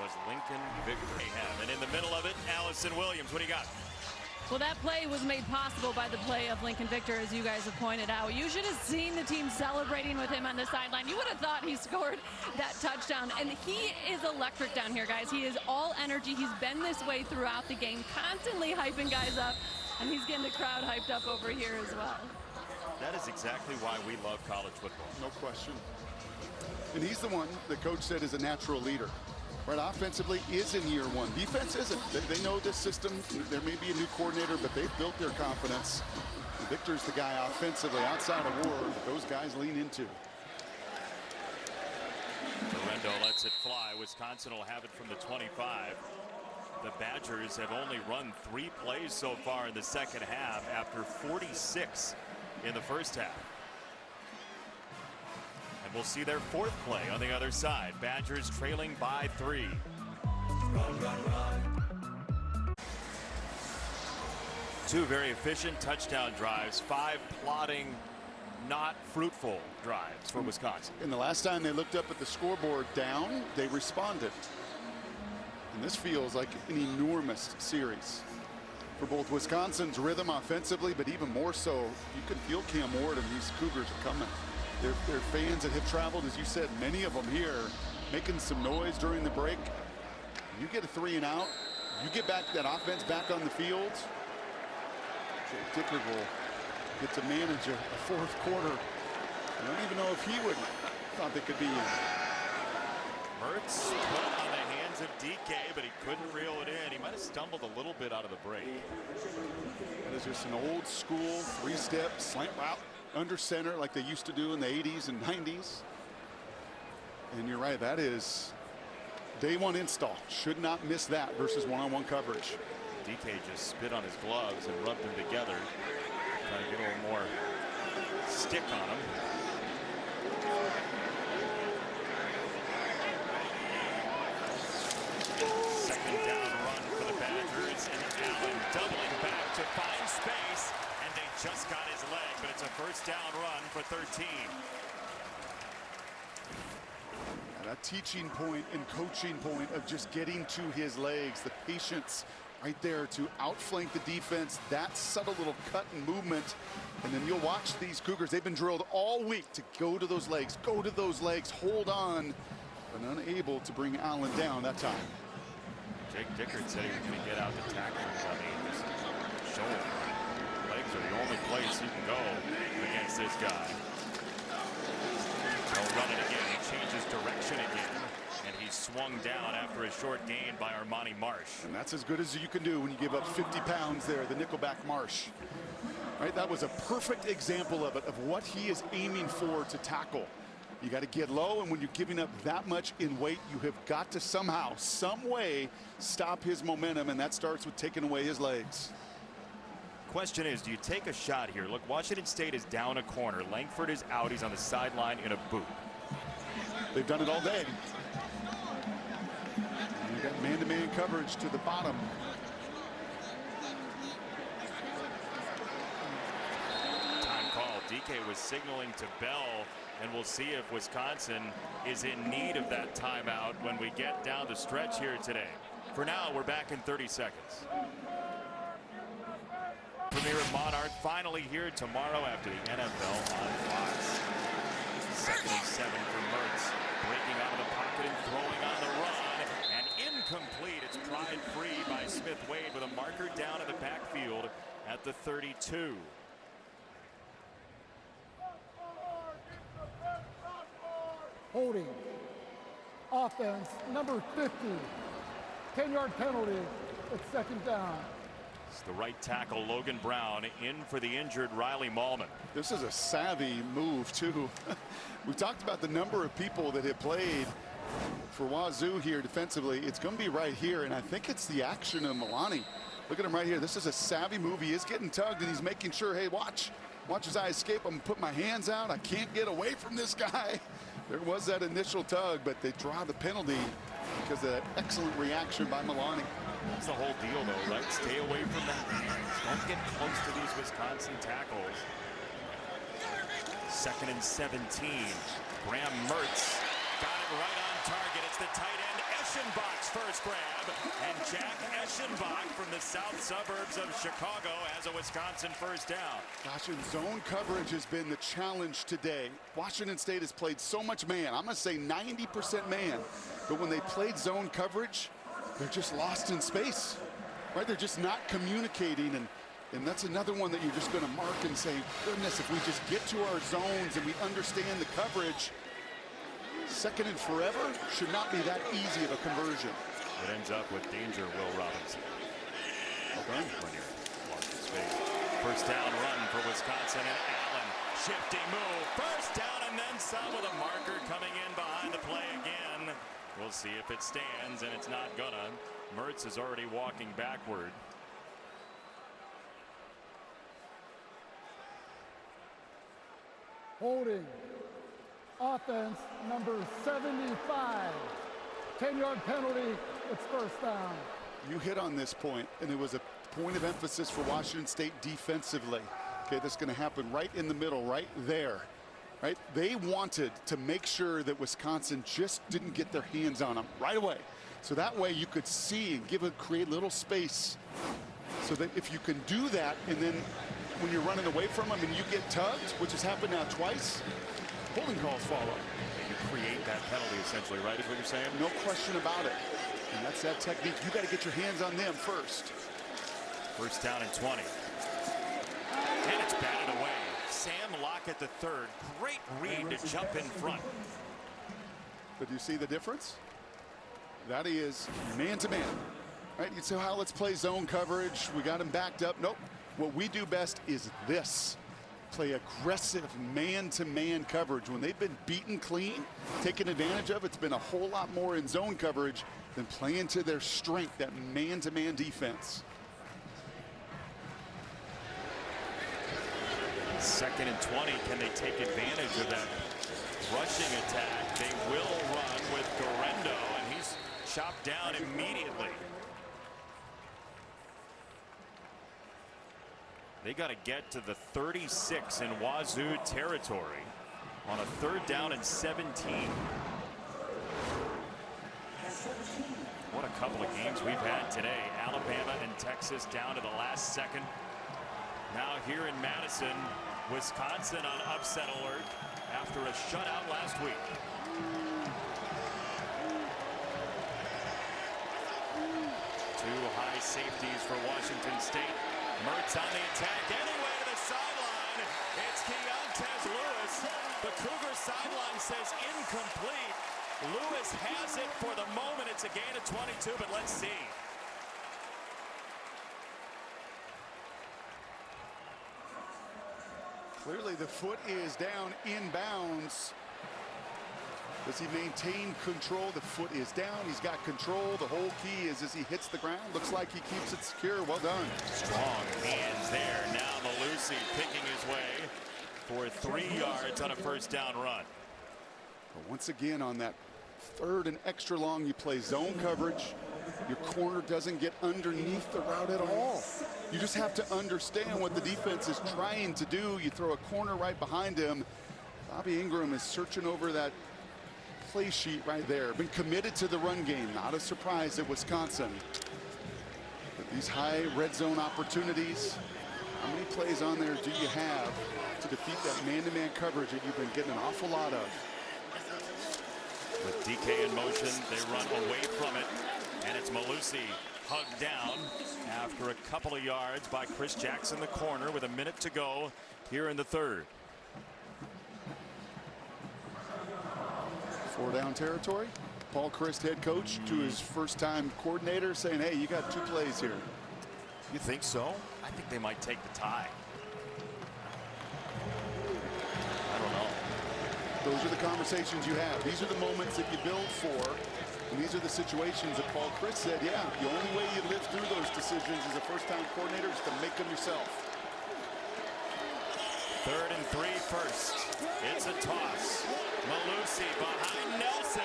was Lincoln Victor have? And in the middle of it, Allison Williams. What do you got? Well, that play was made possible by the play of Lincoln Victor, as you guys have pointed out. You should have seen the team celebrating with him on the sideline. You would have thought he scored that touchdown. And he is electric down here, guys. He is all energy. He's been this way throughout the game, constantly hyping guys up. And he's getting the crowd hyped up over here as well. That is exactly why we love college football. No question. And he's the one the coach said is a natural leader. Right, offensively is in year one. Defense isn't. They know this system. There may be a new coordinator, but they've built their confidence. And Victor's the guy offensively outside of Ward that those guys lean into. Ferrendo lets it fly. Wisconsin will have it from the 25. The Badgers have only run 3 plays so far in the second half after 46 in the first half. And we'll see their 4th play on the other side. Badgers trailing by 3. Run, run, run. 2 very efficient touchdown drives, 5 plodding, not fruitful drives for Wisconsin. And the last time they looked up at the scoreboard down, they responded. And this feels like an enormous series for both Wisconsin's rhythm offensively, but even more so, you can feel Cam Ward and these Cougars are coming. They're fans that have traveled, as you said, many of them here, making some noise during the break. You get a 3 and out, you get back that offense back on the field. Dickert will get to manage a 4th quarter. I don't even know if he would thought they could be in. Mertz put on the hands of DK, but he couldn't reel it in. He might have stumbled a little bit out of the break. That is just an old school 3-step slant route under center like they used to do in the 80s and 90s. And you're right, that is day 1 install. Should not miss that versus one-on-one coverage. DK just spit on his gloves and rubbed them together, trying to get a little more stick on him. Second down run for the Badgers, and Allen doubling back to find space, and they just got his leg, but it's a first down run for 13. And a teaching point and coaching point of just getting to his legs, the patience right there to outflank the defense, that subtle little cut and movement. And then you'll watch these Cougars, they've been drilled all week to go to those legs, hold on, but unable to bring Allen down that time. Jake Dickert said he was going to get out to tackle him. I mean, just show him. Legs are the only place you can go against this guy. He'll run it again. He changes direction again. And he's swung down after a short gain by Armani Marsh. And that's as good as you can do when you give up 50 pounds there, the nickelback Marsh. Right, that was a perfect example of it, of what he is aiming for to tackle. You got to get low, and when you're giving up that much in weight, you have got to somehow, some way, stop his momentum, and that starts with taking away his legs. Question is, do you take a shot here? Look, Washington State is down a corner. Langford is out. He's on the sideline in a boot. They've done it all day. You got man-to-man coverage to the bottom. Time call. DK was signaling to Bell, and we'll see if Wisconsin is in need of that timeout when we get down the stretch here today. For now, we're back in 30 seconds. Premiere of Monarch finally here tomorrow after the NFL on Fox. 2nd and 7 for Mertz. Breaking out of the pocket and throwing on the run. And incomplete. It's pried free by Smith-Wade with a marker down in the backfield at the 32. Holding. Offense, number 50. 10-yard penalty. It's 2nd down. It's the right tackle, Logan Brown, in for the injured Riley Mahlman. This is a savvy move, too. We talked about the number of people that have played for Wazoo here defensively. It's going to be right here, and I think it's the action of Milani. Look at him right here. This is a savvy move. He is getting tugged, and he's making sure, hey, watch as I escape. I'm going to put my hands out. I can't get away from this guy. There was that initial tug, but they draw the penalty because of that excellent reaction by Milani. That's the whole deal, though, right? Stay away from that. Don't get close to these Wisconsin tackles. 2nd and 17. Graham Mertz got it right on target. It's the tight end Eschenbach's first grab. And Jack Eschenbach from the south suburbs of Chicago has a Wisconsin first down. Gosh, and zone coverage has been the challenge today. Washington State has played so much man. I'm going to say 90% man. But when they played zone coverage, they're just lost in space, right? They're just not communicating, and that's another one that you're just going to mark and say, goodness, if we just get to our zones and we understand the coverage, 2nd and forever should not be that easy of a conversion. It ends up with danger, Will Robinson. Okay. When you're lost in space. First down run for Wisconsin, and Allen, shifty move, first down and then some with a marker coming in behind the play again. We'll see if it stands, and it's not gonna. Mertz is already walking backward. Holding. Offense, number 75. 10-yard penalty. It's 1st down. You hit on this point, and it was a point of emphasis for Washington State defensively. Okay, that's going to happen right in the middle, right there. Right? They wanted to make sure that Wisconsin just didn't get their hands on them right away. So that way you could see and create a little space so that if you can do that, and then when you're running away from them and you get tugged, which has happened now twice, holding calls follow. And you create that penalty essentially, right, is what you're saying? No question about it. And that's that technique. You got to get your hands on them first. First down and 20. And it's batted away. Sam Lockett the third. Great read to jump in front. But do you see the difference? That is man-to-man. Right? You say, well, let's play zone coverage. We got him backed up. Nope. What we do best is this. Play aggressive man-to-man coverage. When they've been beaten clean, taken advantage of, it's been a whole lot more in zone coverage than playing to their strength, that man-to-man defense. 2nd and 20. Can they take advantage of that rushing attack? They will run with Guerrero, and he's chopped down immediately. They got to get to the 36 in Wazoo territory on a 3rd down and 17. What a couple of games we've had today. Alabama and Texas down to the last second. Now here in Madison, Wisconsin on upset alert after a shutout last week. Two high safeties for Washington State. Mertz on the attack anyway to the sideline. It's Keontez Lewis. The Cougar sideline says incomplete. Lewis has it for the moment. It's a gain of 22, but let's see. Clearly the foot is down inbounds. Does he maintain control? The foot is down. He's got control. The whole key is as he hits the ground. Looks like he keeps it secure. Well done. Strong hands there. Now Malusi picking his way for 3 yards on a first down run. But once again, on that third and extra long, you play zone coverage. Your corner doesn't get underneath the route at all. You just have to understand what the defense is trying to do. You throw a corner right behind him. Bobby Ingram is searching over that play sheet right there. Been committed to the run game. Not a surprise at Wisconsin. But these high red zone opportunities, how many plays on there do you have to defeat that man-to-man coverage that you've been getting an awful lot of? With DK in motion, they run away from it, and it's Malusi hugged down after a couple of yards by Chris Jackson, the corner, with a minute to go here in the third. 4 down territory. Paul Chryst, head coach, to his first-time coordinator, saying, hey, you got 2 plays here. You think so? I think they might take the tie. I don't know. Those are the conversations you have. These are the moments that you build for. And these are the situations that Paul Chryst said, yeah, the only way you live through those decisions as a first-time coordinator is to make them yourself. 3rd and 3 first. It's a toss. Malusi behind Nelson.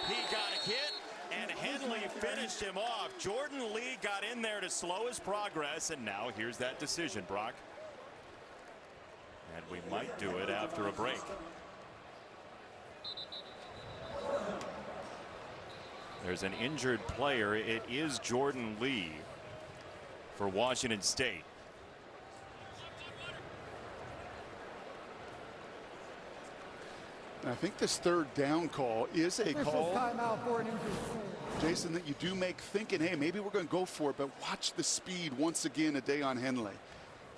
He got hit, and Henley finished him off. Jordan Lee got in there to slow his progress, and now here's that decision, Brock. And we might do it after a break. There's an injured player. It is Jordan Lee for Washington State. And I think this 3rd down call is a call, Timeout for an injury player. Jason, that you do make thinking, hey, maybe we're going to go for it, but watch the speed once again of Deion Henley.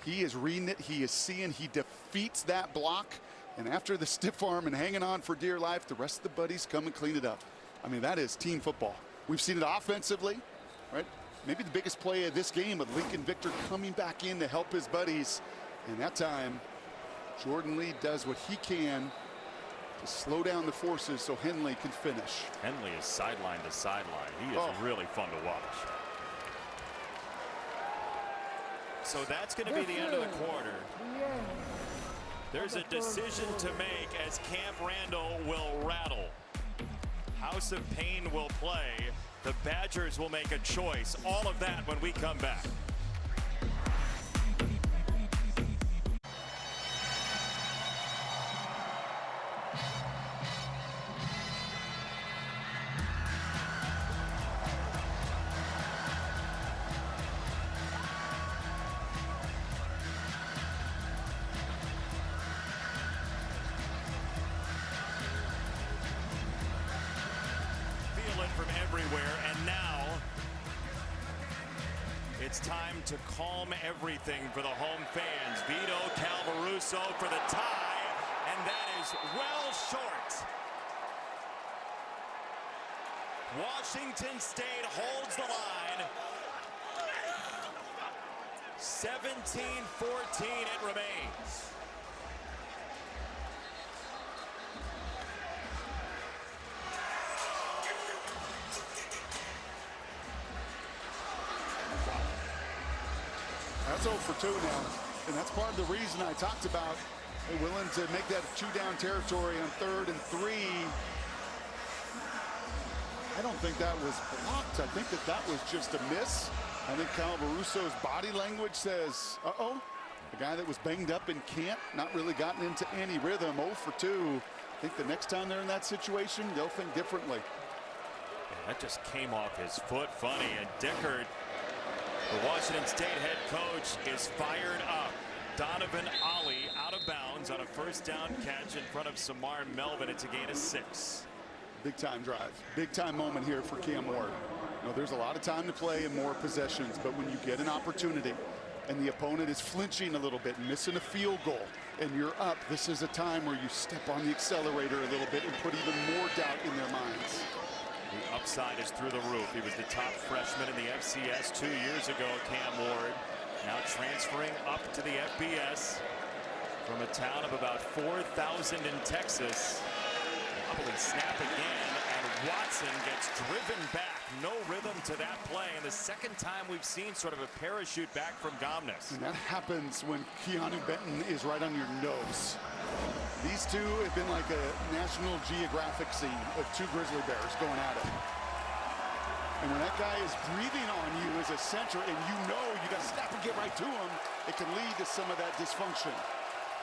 He is reading it. He is seeing. He defeats that block. And after the stiff arm and hanging on for dear life, the rest of the buddies come and clean it up. I mean, that is team football. We've seen it offensively, right? Maybe the biggest play of this game with Lincoln Victor coming back in to help his buddies. And that time, Jordan Lee does what he can to slow down the forces so Henley can finish. Henley is sideline to sideline. He is really fun to watch. So that's going to be the end of the quarter. There's a decision to make as Camp Randall will rattle. House of Pain will play. The Badgers will make a choice. All of that when we come back. From everywhere, and now it's time to calm everything for the home fans. Vito Calvaruso for the tie, and that is well short. Washington State holds the line. 17-14 it remains. That's 0 for 2 now, and that's part of the reason I talked about willing to make that 2-down territory on 3rd and 3. I don't think that was blocked. I think that was just a miss. I think Calvaruso's body language says, uh-oh, the guy that was banged up in camp, not really gotten into any rhythm. 0 for 2. I think the next time they're in that situation, they'll think differently. Yeah, that just came off his foot funny, and Dickert, the Washington State head coach, is fired up. Donovan Ollie out of bounds on a first down catch in front of Samar Melvin. It's a gain of 6. Big time drive. Big time moment here for Cam Ward. You know, there's a lot of time to play and more possessions, but when you get an opportunity and the opponent is flinching a little bit, missing a field goal, and you're up, this is a time where you step on the accelerator a little bit and put even more doubt in their minds. The upside is through the roof. He was the top freshman in the FCS 2 years ago, Cam Ward. Now transferring up to the FBS from a town of about 4,000 in Texas. Wobbling snap again, and Watson gets driven back. No rhythm to that play, and the second time we've seen sort of a parachute back from Gomnes. And that happens when Keanu Benton is right on your nose. These two have been like a National Geographic scene of two grizzly bears going at it. And when that guy is breathing on you as a center and you know you got to snap and get right to him, it can lead to some of that dysfunction.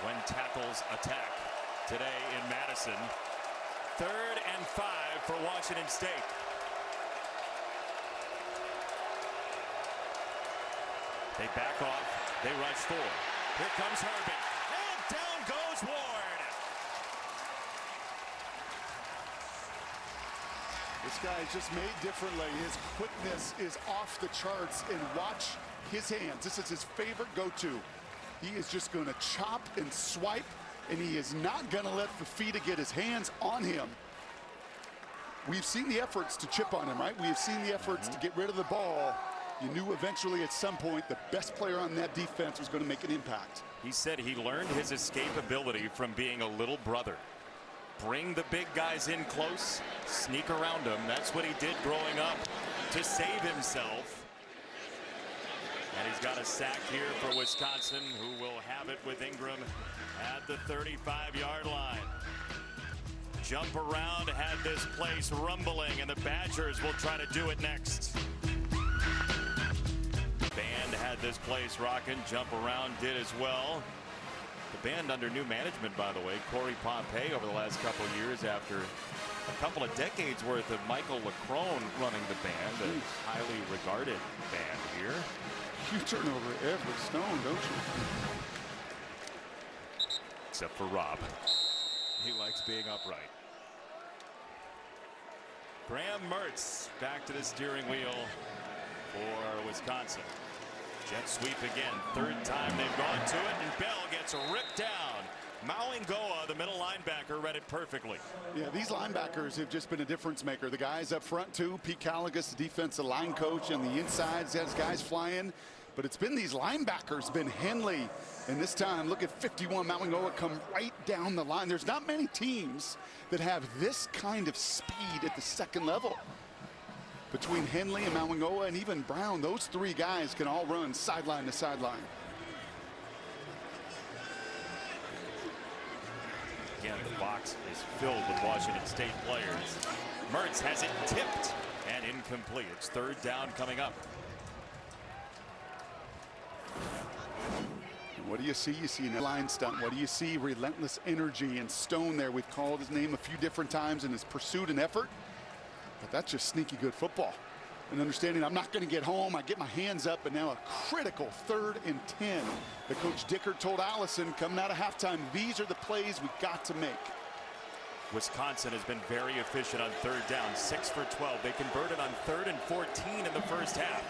When tackles attack today in Madison. 3rd and 5 for Washington State. They back off. They rush forward. Here comes Herbig. And down goes Ward. This guy is just made differently. His quickness is off the charts, and watch his hands. This is his favorite go-to. He is just going to chop and swipe, and he is not going to let Fifita get his hands on him. We've seen the efforts to chip on him, right? We have seen the efforts to get rid of the ball. You knew eventually at some point the best player on that defense was going to make an impact. He said he learned his escapability from being a little brother. Bring the big guys in close, sneak around them. That's what he did growing up to save himself. And he's got a sack here for Wisconsin, who will have it with Ingram at the 35-yard line. Jump around had this place rumbling, and the Badgers will try to do it next. Band had this place rocking. Jump around did as well. The band under new management, by the way. Corey Pompey over the last couple of years after a couple of decades worth of Michael LeCrone running the band, a highly regarded band here. You turn over every stone, don't you? Except for Rob. He likes being upright. Graham Mertz back to the steering wheel for Wisconsin. Jet sweep again. 3rd time they've gone to it, and Bell gets ripped down. Mauingoa, the middle linebacker, read it perfectly. Yeah, these linebackers have just been a difference maker. The guys up front, too. Pete Caligas, the defensive line coach, and the insides has guys flying. But it's been these linebackers, been Henley. And this time, look at 51, Mauingoa come right down the line. There's not many teams that have this kind of speed at the second level. Between Henley and Mauingoa and even Brown, those 3 guys can all run sideline to sideline. Again, the box is filled with Washington State players. Mertz has it tipped and incomplete. It's 3rd down coming up. What do you see? You see a line stunt. What do you see? Relentless energy and Stone there. We've called his name a few different times in his pursuit and effort. But that's just sneaky good football. And understanding I'm not going to get home. I get my hands up, and now a critical 3rd and 10. The Coach Dickert told Allison coming out of halftime, these are the plays we've got to make. Wisconsin has been very efficient on 3rd down, 6 for 12. They converted on 3rd and 14 in the first half.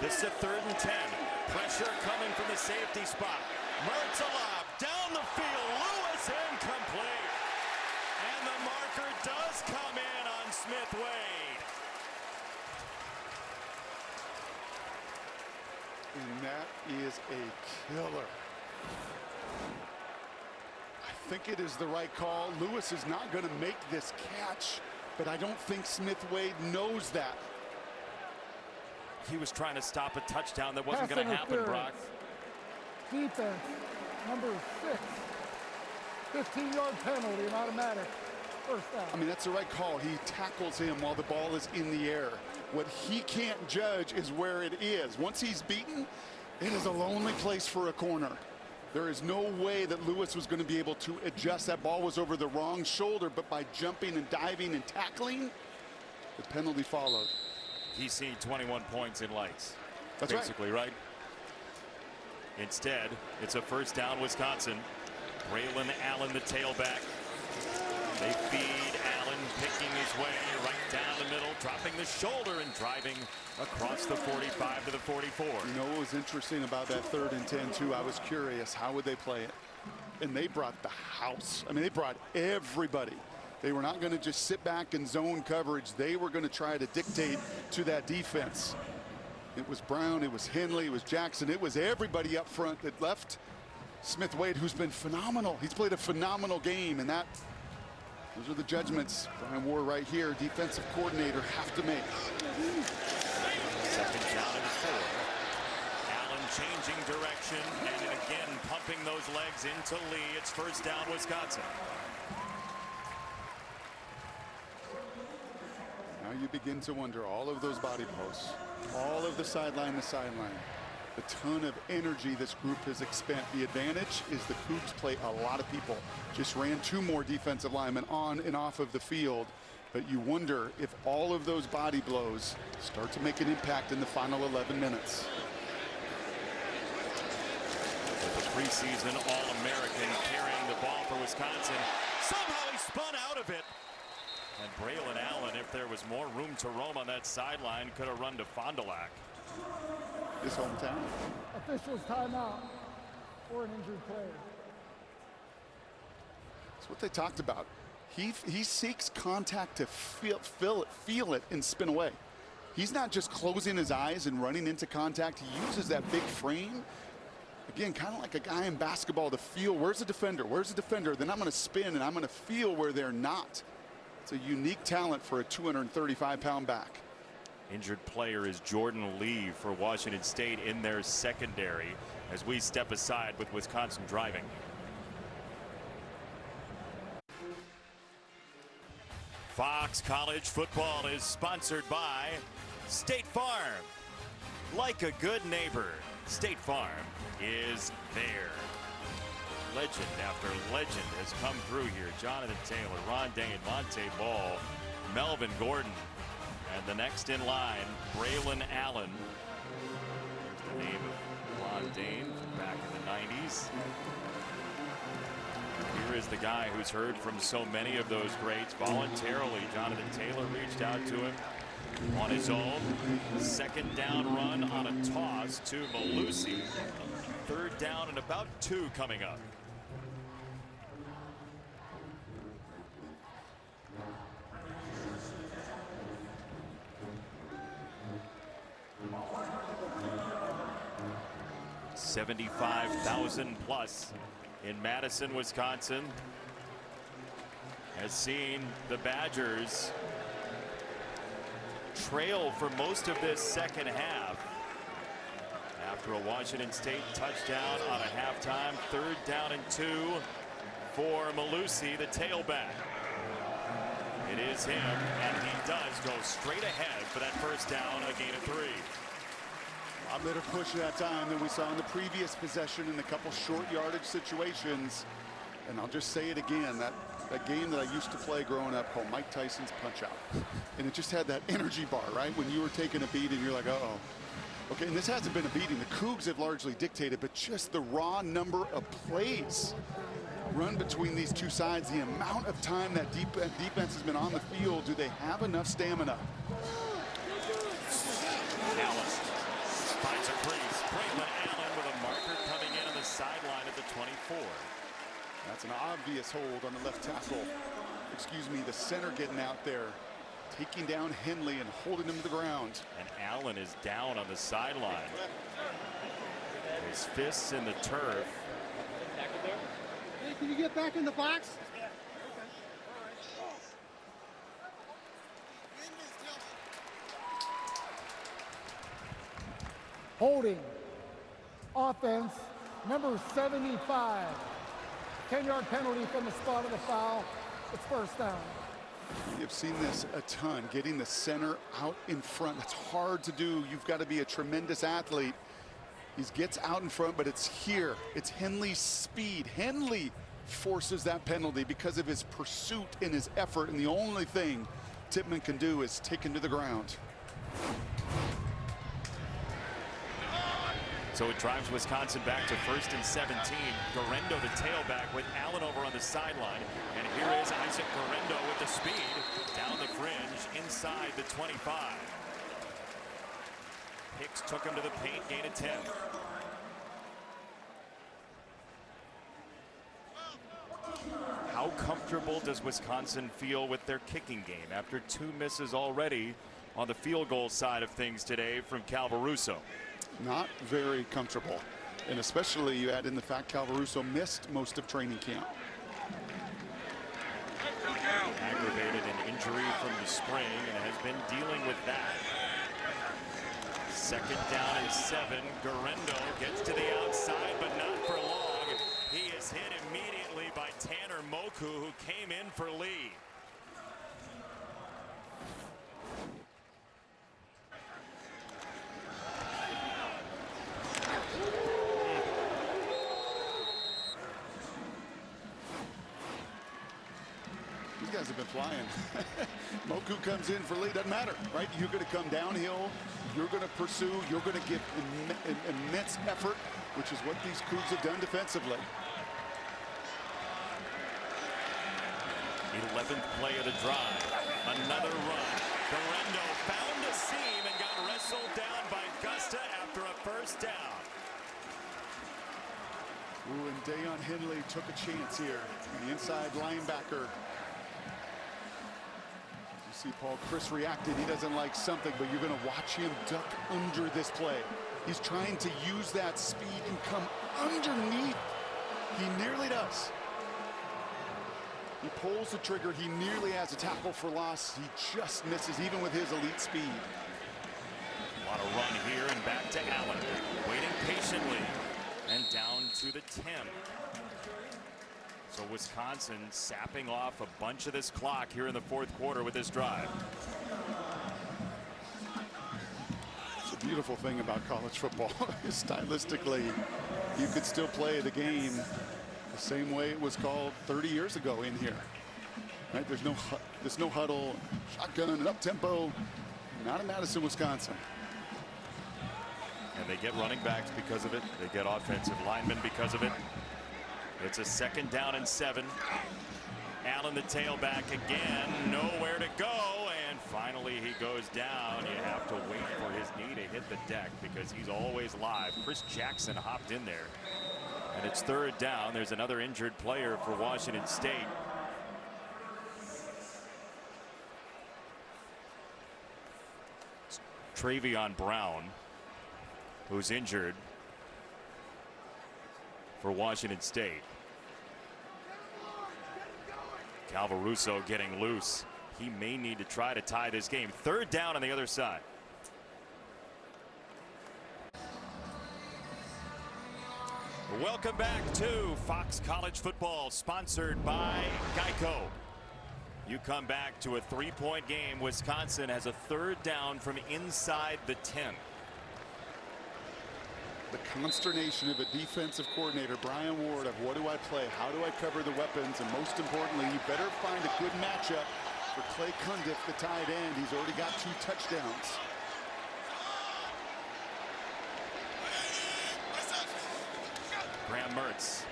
This is a 3rd and 10. Pressure coming from the safety spot. Mertz lob down the field. Lewis incomplete. And the marker does come in on Smith Wade. And that is a killer. I think it is the right call. Lewis is not going to make this catch, but I don't think Smith Wade knows that. He was trying to stop a touchdown that wasn't going to happen, Brock. Defense, number 6. 15-yard penalty and automatic. 1st down. I mean, that's the right call. He tackles him while the ball is in the air. What he can't judge is where it is. Once he's beaten, it is a lonely place for a corner. There is no way that Lewis was going to be able to adjust. That ball was over the wrong shoulder, but by jumping and diving and tackling, the penalty followed. He's seen 21 points in lights. That's basically right. Instead, it's a 1st down Wisconsin. Braylon Allen, the tailback. They feed Allen, picking his way right down the middle, dropping the shoulder and driving across the 45 to the 44. You know what was interesting about that 3rd and 10 too? I was curious, how would they play it? and they brought the house. I mean, they brought everybody. They were not going to just sit back and zone coverage. They were going to try to dictate to that defense. It was Brown, it was Henley, it was Jackson, it was everybody up front that left Smith Wade, who's been phenomenal. He's played a phenomenal game, and those are the judgments Brian Ward right here, defensive coordinator, have to make. Second down and 4. Allen changing direction and again pumping those legs into Lee. It's first down, Wisconsin. Now you begin to wonder, all of those body posts, all of the sideline to sideline, the ton of energy this group has expended. The advantage is the Cougs play a lot of people. Just ran 2 more defensive linemen on and off of the field. But you wonder if all of those body blows start to make an impact in the final 11 minutes. With a preseason All-American carrying the ball for Wisconsin. Somehow he spun out of it. And Braylon Allen, if there was more room to roam on that sideline, could have run to Fond du Lac. His hometown. Officials timeout for an injured player. That's what they talked about. He seeks contact to feel it and spin away. He's not just closing his eyes and running into contact. He uses that big frame. Again, kind of like a guy in basketball to feel, where's the defender? Where's the defender? Then I'm going to spin and I'm going to feel where they're not. It's a unique talent for a 235-pound back. Injured player is Jordan Lee for Washington State in their secondary as we step aside with Wisconsin driving. Fox College Football is sponsored by State Farm. Like a good neighbor, State Farm is there. Legend after legend has come through here. Jonathan Taylor, Ron Dayne, Monte Ball, Melvin Gordon, and the next in line, Braylon Allen. Here's the name of Ron Dayne from back in the 90s. Here is the guy who's heard from so many of those greats. Voluntarily, Jonathan Taylor reached out to him on his own. Second down run on a toss to Malusi. Third down and about 2 coming up. $75,000 plus in Madison, Wisconsin, has seen the Badgers trail for most of this second half after a Washington State touchdown on a halftime. Third down and 2 for Malusi, the tailback. It is him, and he does go straight ahead for that first down, a gain of 3. A better push that time than we saw in the previous possession in a couple short yardage situations. And I'll just say it again, that game that I used to play growing up called Mike Tyson's Punch-Out. And it just had that energy bar, right? When you were taking a beat and you're like, uh-oh. Okay, and this hasn't been a beating. The Cougs have largely dictated, but just the raw number of plays run between these two sides, the amount of time that defense has been on the field, do they have enough stamina? Allen finds a crease. Braylon Allen with a marker coming in on the sideline at the 24. That's an obvious hold on the left tackle. Excuse me, the center getting out there, taking down Henley and holding him to the ground. And Allen is down on the sideline. His fists in the turf. Hey, can you get back in the box? Holding. Offense, number 75. 10-yard penalty from the spot of the foul. It's first down. You've seen this a ton, getting the center out in front. That's hard to do. You've got to be a tremendous athlete. He gets out in front, but it's here. It's Henley's speed. Henley forces that penalty because of his pursuit and his effort, and the only thing Tippmann can do is take him to the ground. So it drives Wisconsin back to 1st and 17. Guerrendo, the tailback, with Allen over on the sideline. And here is Isaac Guerrendo with the speed down the fringe inside the 25. Hicks took him to the paint, gain of 10. comfortable does Wisconsin feel with their kicking game after 2 misses already on the field goal side of things today from Calvaruso? Not very comfortable. And especially you add in the fact Calvaruso missed most of training camp. Aggravated an injury from the spring and has been dealing with that. 2nd down and 7. Guerrero gets to the outside, but not for long. He is hit immediately by Tanner Moku, who came in for Lee. These guys have been flying. Moku comes in for Lee. Doesn't matter, right? You're going to come downhill. You're going to pursue. You're going to give immense effort, which is what these Cougs have done defensively. 11th play of the drive. Another run. Guerrero found a seam and got wrestled down by Gusta after a 1st down. Ooh, and Dayon Henley took a chance here. The inside linebacker. You see Paul Chris reacted. He doesn't like something, but you're going to watch him duck under this play. He's trying to use that speed and come underneath. He nearly does. He pulls the trigger. He nearly has a tackle for loss. He just misses, even with his elite speed. A lot of run here and back to Allen. Waiting patiently. And down to the 10. So Wisconsin sapping off a bunch of this clock here in the 4th quarter with this drive. It's a beautiful thing about college football. Stylistically, you could still play the game the same way it was called 30 years ago in here. Right? There's no huddle, shotgun, and up tempo. Not in Madison, Wisconsin. And they get running backs because of it. They get offensive linemen because of it. It's a 2nd down and 7. Allen, the tailback again, nowhere to go. And finally he goes down. You have to wait for his knee to hit the deck because he's always live. Chris Jackson hopped in there. And it's 3rd down. There's another injured player for Washington State. It's Travion Brown, who's injured for Washington State. Calvaruso getting loose. He may need to try to tie this game. 3rd down on the other side. Welcome back to Fox College Football, sponsored by Geico. You come back to a 3-point game. Wisconsin has a 3rd down from inside the 10. The consternation of a defensive coordinator, Brian Ward, of what do I play? How do I cover the weapons? And most importantly, you better find a good matchup for Clay Cundiff, the tight end. He's already got 2 touchdowns. Graham Mertz.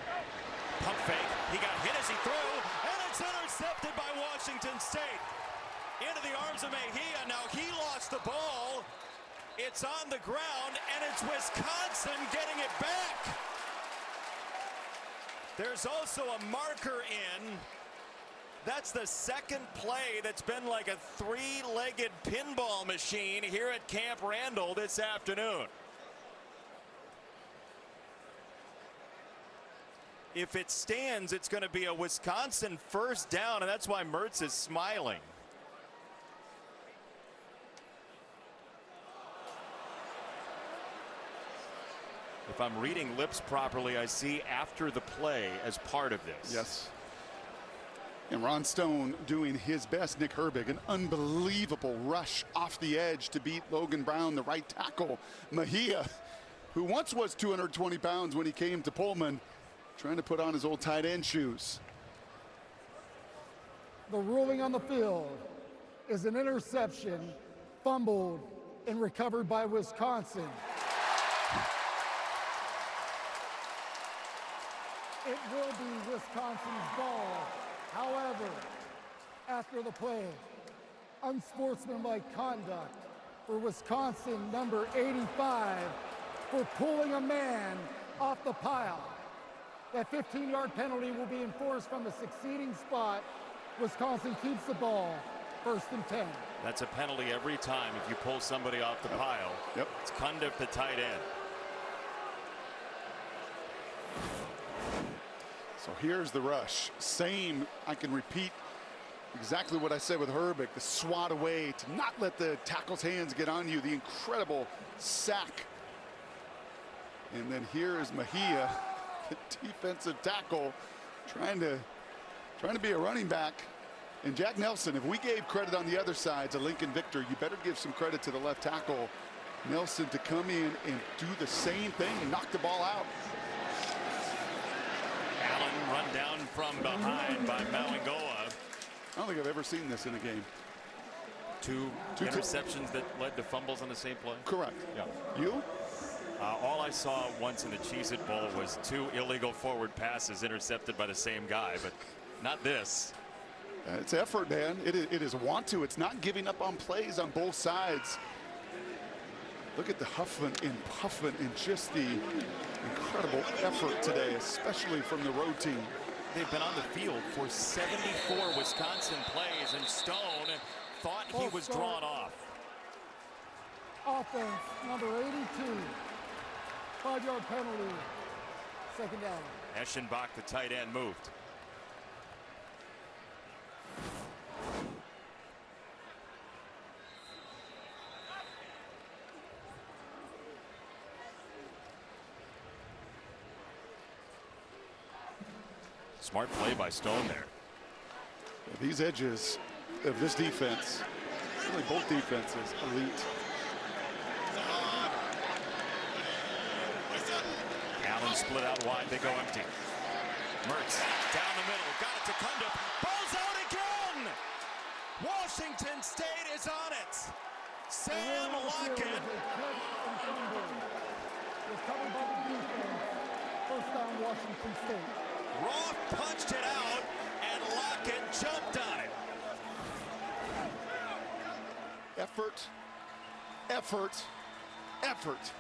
Pump fake. He got hit as he threw, and it's intercepted by Washington State. Into the arms of Mejia. Now he lost the ball. It's on the ground, and it's Wisconsin getting it back. There's also a marker in. That's the 2nd play that's been like a 3-legged pinball machine here at Camp Randall this afternoon. If it stands, it's going to be a Wisconsin 1st down, and that's why Mertz is smiling. If I'm reading lips properly, I see after the play as part of this. Yes. And Ron Stone doing his best. Nick Herbig, an unbelievable rush off the edge to beat Logan Brown, the right tackle. Mejia, who once was 220 pounds when he came to Pullman, trying to put on his old tight end shoes. The ruling on the field is an interception, fumbled and recovered by Wisconsin. It will be Wisconsin's ball. However, after the play, unsportsmanlike conduct for Wisconsin number 85 for pulling a man off the pile. That 15-yard penalty will be enforced from the succeeding spot. Wisconsin keeps the ball, 1st and 10. That's a penalty every time if you pull somebody off the pile. Yep. It's Cundiff, the tight end. So here's the rush. Same, I can repeat exactly what I said with Herbig. The swat away to not let the tackle's hands get on you. The incredible sack. And then here is Mejia, the defensive tackle, trying to be a running back. And Jack Nelson, if we gave credit on the other side to Lincoln Victor, you better give some credit to the left tackle, Nelson, to come in and do the same thing and knock the ball out. Allen run down from behind by Mauangoa. I don't think I've ever seen this in a game. Two interceptions that led to fumbles on the same play. Correct. Yeah. You? All I saw once in the Cheez-It Bowl was 2 illegal forward passes intercepted by the same guy, but not this. It's effort, man. It is want to. It's not giving up on plays on both sides. Look at the huffing and puffing and just the incredible effort today, especially from the road team. They've been on the field for 74 Wisconsin plays, and Stone thought he was drawn off. Offense, number 82. 5-yard penalty, 2nd down. Eschenbach, the tight end, moved. Smart play by Stone there. These edges of this defense, really both defenses, elite. Allen split out wide. They go empty. Mertz down the middle. Got it to Cundiff. Ball's out again. Washington State is on it. Sam Lockett. Covered by the defense. 1st down, Washington State. Roth punched it out, and Lockett jumped on it. Effort, effort, effort.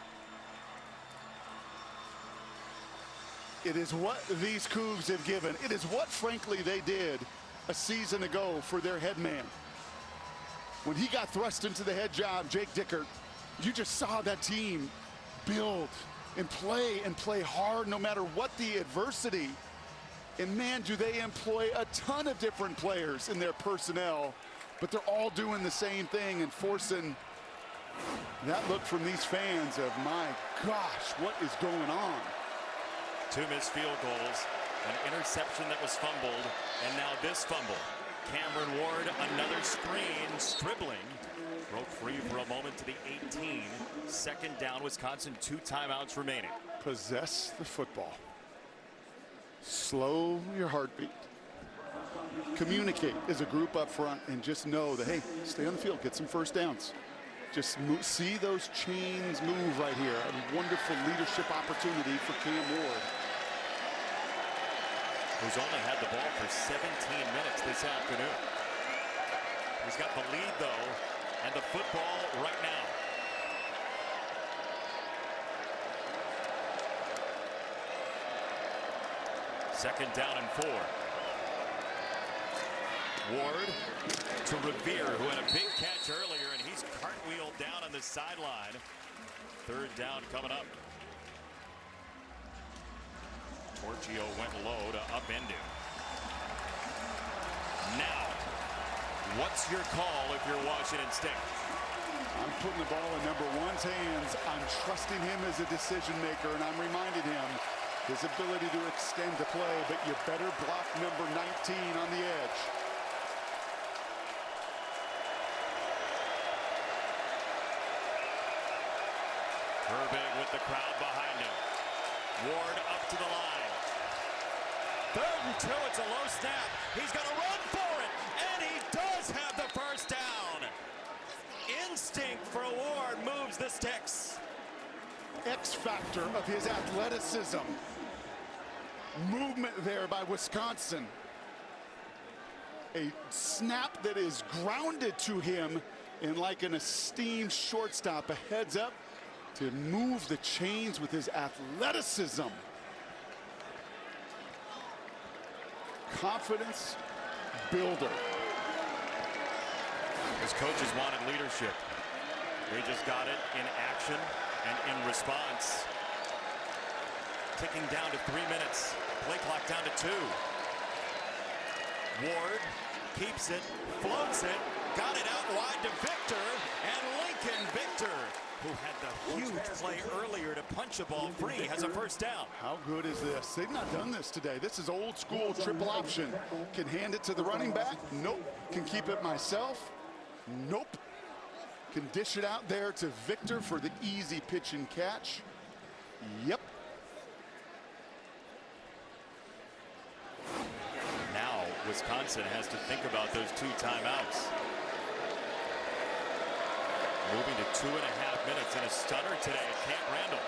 It is what these Cougs have given. It is what, frankly, they did a season ago for their head man. When he got thrust into the head job, Jake Dickert, you just saw that team build and play hard no matter what the adversity. And man, do they employ a ton of different players in their personnel, but they're all doing the same thing and forcing that look from these fans of, my gosh, what is going on? 2 missed field goals, an interception that was fumbled, and now this fumble. Cameron Ward, another screen, dribbling. Broke free for a moment to the 18. 2nd down, Wisconsin, 2 timeouts remaining. Possess the football. Slow your heartbeat. Communicate as a group up front and just know that, hey, stay on the field, get some 1st downs. Just see those chains move right here. A wonderful leadership opportunity for Cam Ward. Who's only had the ball for 17 minutes this afternoon. He's got the lead, though, and the football right now. Second down and 4. Ward to Revere, who had a big catch earlier, and he's cartwheeled down on the sideline. 3rd down coming up. Torchio went low to upend him. Now, what's your call if you're Washington State? I'm putting the ball in number 1's hands. I'm trusting him as a decision maker, and I'm reminding him his ability to extend the play, but you better block number 19 on the edge. Herbig with the crowd behind him. Ward up to the line. 3rd and 2, it's a low snap. He's going to run for it, and he does have the 1st down. Instinct for Ward moves the sticks. X factor of his athleticism. Movement there by Wisconsin. A snap that is grounded to him in like an esteemed shortstop, a heads up to move the chains with his athleticism. confidence builder. His coaches wanted leadership. They just got it in action and in response. Ticking down to 3 minutes. Play clock down to 2. Ward keeps it, floats it, got it out wide to Victor, and Lincoln Victor, who had the huge play earlier to punch a ball free, has a first down. How good is this? They've not done this today. This is old school triple option. Can hand it to the running back? Nope. Can keep it myself? Nope. Can dish it out there to Victor for the easy pitch and catch? Yep. Now Wisconsin has to think about those 2 timeouts. Moving to 2.5 minutes and a stunner today at Camp Randall.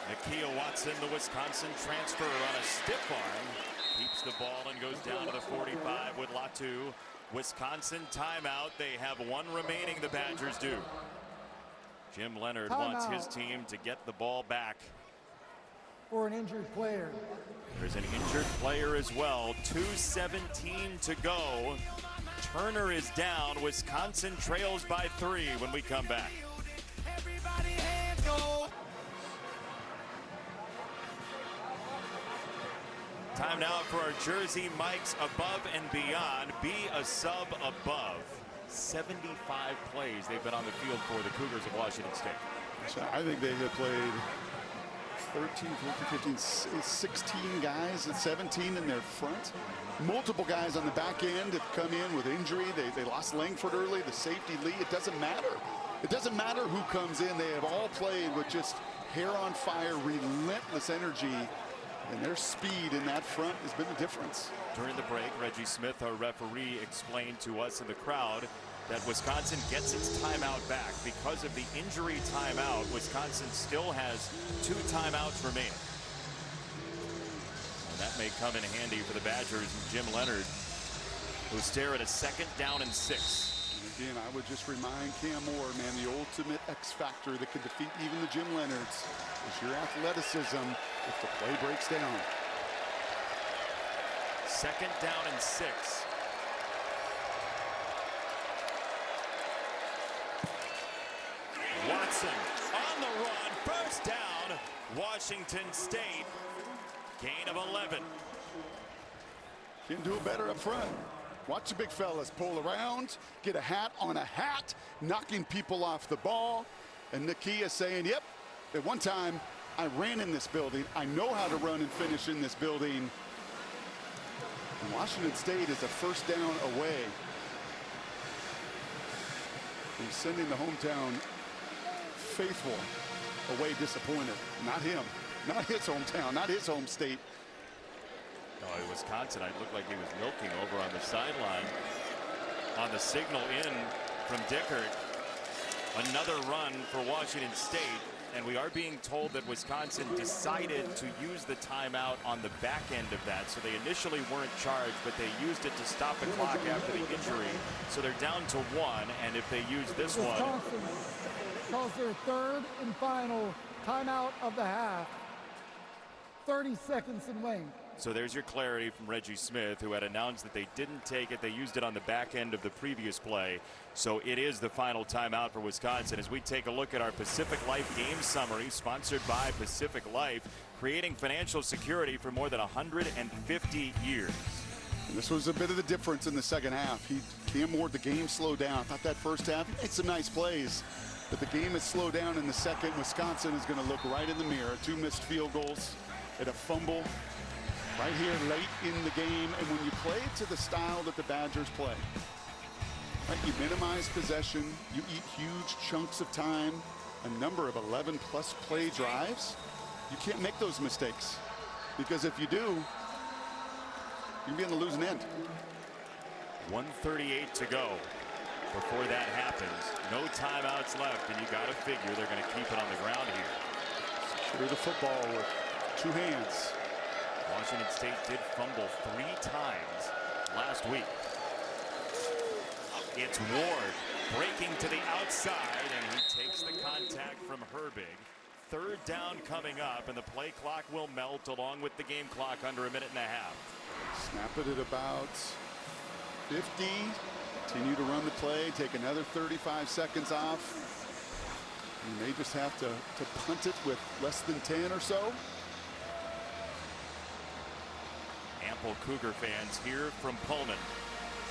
Nakia Watson, the Wisconsin transfer, on a stiff arm, keeps the ball and goes down to the 45 with Latu. Wisconsin timeout. They have 1 remaining, the Badgers do. Jim Leonard wants his team to get the ball back. For an injured player. There's an injured player as well. 2:17 to go. Turner is down. Wisconsin trails by 3 when we come back. Time now for our Jersey Mikes above and beyond. Be a sub above. 75 plays they've been on the field for the Cougars of Washington State. So I think they have played 13, 14, 15, 16 guys and 17 in their front. Multiple guys on the back end have come in with injury. They lost Langford early, the safety Lee. It doesn't matter. It doesn't matter who comes in. They have all played with just hair on fire, relentless energy. And their speed in that front has been the difference. During the break, Reggie Smith, our referee, explained to us in the crowd that Wisconsin gets its timeout back. Because of the injury timeout, Wisconsin still has 2 timeouts remaining. And that may come in handy for the Badgers and Jim Leonard, who stare at a 2nd down and 6. And again, I would just remind Cam Moore, man, the ultimate X factor that could defeat even the Jim Leonards is your athleticism if the play breaks down. 2nd down and 6. Watson on the run, first down, Washington State, gain of 11. Can do it better up front. Watch the big fellas pull around, get a hat on a hat, knocking people off the ball. And Nakia saying, yep, at one time I ran in this building. I know how to run and finish in this building. And Washington State is a first down away from sending the hometown faithful away disappointed. Not him, not his hometown, not his home state. Oh, Wisconsin, it looked like he was milking over on the sideline. On the signal in from Dickert. Another run for Washington State. And we are being told that Wisconsin decided to use the timeout on the back end of that. So they initially weren't charged, but they used it to stop the clock after the injury. So they're down to 1, and if they use this one. Wisconsin calls their 3rd and final timeout of the half. 30 seconds in length. So there's your clarity from Reggie Smith, who had announced that they didn't take it. They used it on the back end of the previous play. So it is the final timeout for Wisconsin as we take a look at our Pacific Life game summary, sponsored by Pacific Life, creating financial security for more than 150 years. And this was a bit of the difference in the second half. Cam Moore, the game slowed down. I thought that first half, he made some nice plays. But the game has slowed down in the second. Wisconsin is going to look right in the mirror. 2 missed field goals and a fumble right here late in the game. And when you play it to the style that the Badgers play, right, you minimize possession, you eat huge chunks of time, a number of 11-plus play drives, you can't make those mistakes. Because if you do, you'll be on the losing end. 1:38 to go before that happens. No timeouts left, and you got to figure they're going to keep it on the ground here. Secure the football with 2 hands. Washington State did fumble 3 times last week. It's Ward breaking to the outside, and he takes the contact from Herbig. Third down coming up, and the play clock will melt along with the game clock under a minute and a half. Snap it at about 50. Continue to run the play. Take another 35 seconds off. You may just have to punt it with less than 10 or so. Ample Cougar fans here from Pullman,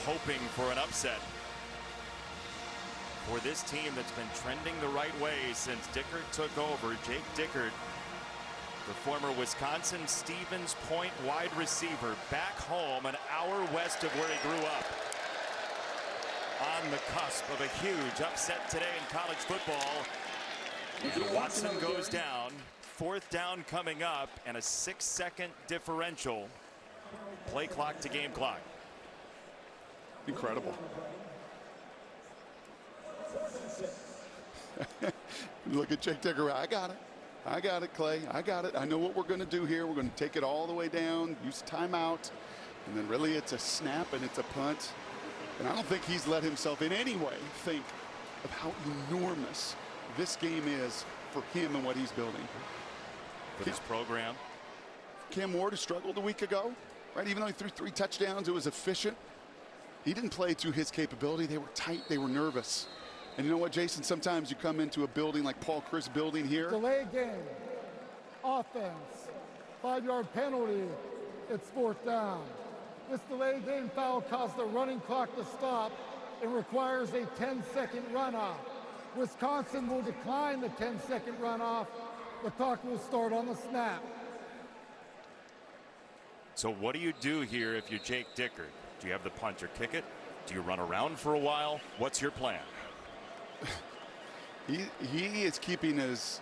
hoping for an upset for this team that's been trending the right way since Dickert took over. Jake Dickert, the former Wisconsin Stevens Point wide receiver, back home an hour west of where he grew up. On the cusp of a huge upset today in college football. And Watson goes down. Fourth down coming up, and a 6-second differential. Play clock to game clock. Incredible. Look at Jake Dickert. I got it. I got it, Clay. I got it. I know what we're going to do here. We're going to take it all the way down, use timeout, and then really it's a snap and it's a punt. And I don't think he's let himself in any way think of how enormous this game is for him and what he's building. For this program. Cam Ward has struggled a week ago, right? Even though he threw 3 touchdowns, it was efficient. He didn't play to his capability. They were tight. They were nervous. And you know what, Jason? Sometimes you come into a building like Paul Chryst building here. Delay game. Offense. 5-yard penalty. It's 4th down. This delay game foul caused the running clock to stop and requires a 10-second runoff. Wisconsin will decline the 10-second runoff. The clock will start on the snap. So what do you do here if you're Jake Dickert? Do you have the punt or kick it? Do you run around for a while? What's your plan? He is keeping his,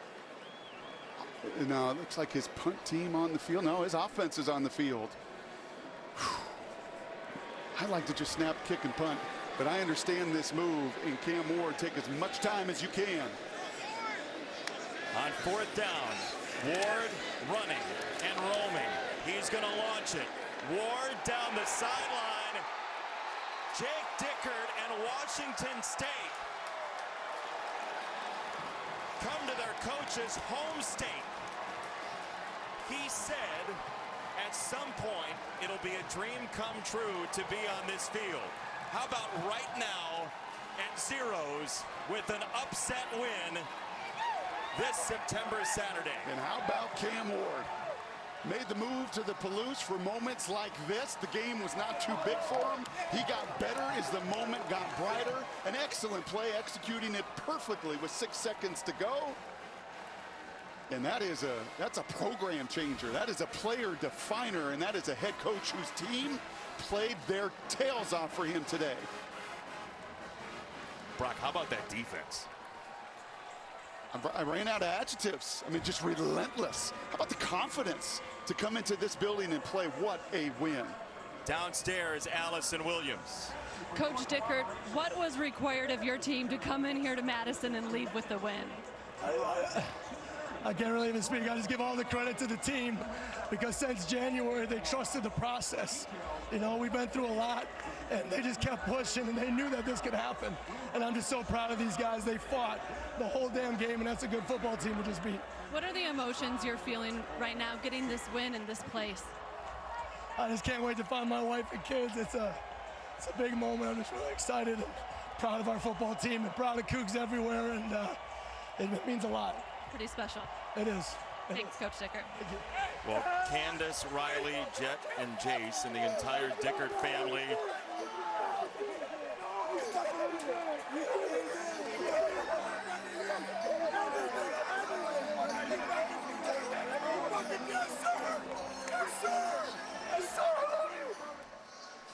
no, it looks like his punt team on the field. No, his offense is on the field. I'd like to just snap, kick, and punt, but I understand this move, and Cam Ward, take as much time as you can. On 4th down, Ward running and roaming. He's going to launch it. Ward down the sideline. Jake Dickert and Washington State come to their coach's home state. He said at some point it'll be a dream come true to be on this field. How about right now at Zeros with an upset win this September Saturday? And how about Cam Ward? Made the move to the Palouse for moments like this. The game was not too big for him. He got better as the moment got brighter. An excellent play, executing it perfectly with 6 seconds to go. And that's a program changer. That is a player definer, and that is a head coach whose team played their tails off for him today. Brock, how about that defense? I ran out of adjectives. I mean, just relentless. How about the confidence to come into this building and play? What a win. Downstairs, Allison Williams. Coach Dickert, what was required of your team to come in here to Madison and lead with the win? I can't really even speak. I just give all the credit to the team because since January, they trusted the process. You know, we've been through a lot, and they just kept pushing, and they knew that this could happen. And I'm just so proud of these guys. They fought the whole damn game, and that's a good football team we just beat. What are the emotions you're feeling right now getting this win in this place? I just can't wait to find my wife and kids. It's a big moment. I'm just really excited and proud of our football team and proud of Cougs everywhere, and it means a lot. Pretty special. It is. Thanks, Coach Dickert. Thank you. Well, Candace, Riley, Jet, and Jace, and the entire Dickert family.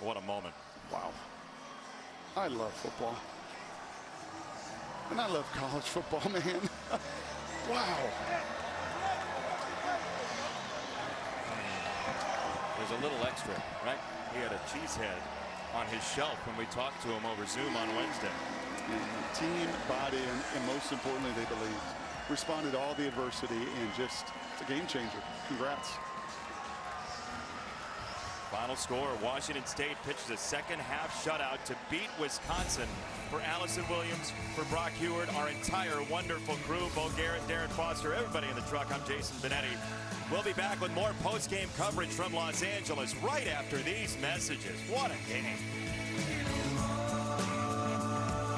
What a moment. Wow. I love football. And I love college football, man. Wow. There's a little extra, right? He had a cheesehead on his shelf when we talked to him over Zoom on Wednesday. And the team bought in, and most importantly, they believed. Responded to all the adversity, and just, it's a game changer. Congrats. Final score, Washington State pitches a second half shutout to beat Wisconsin. For Allison Williams, for Brock Heward, our entire wonderful crew, Bo Garrett, Darren Foster, everybody in the truck, I'm Jason Benetti. We'll be back with more post-game coverage from Los Angeles right after these messages. What a game.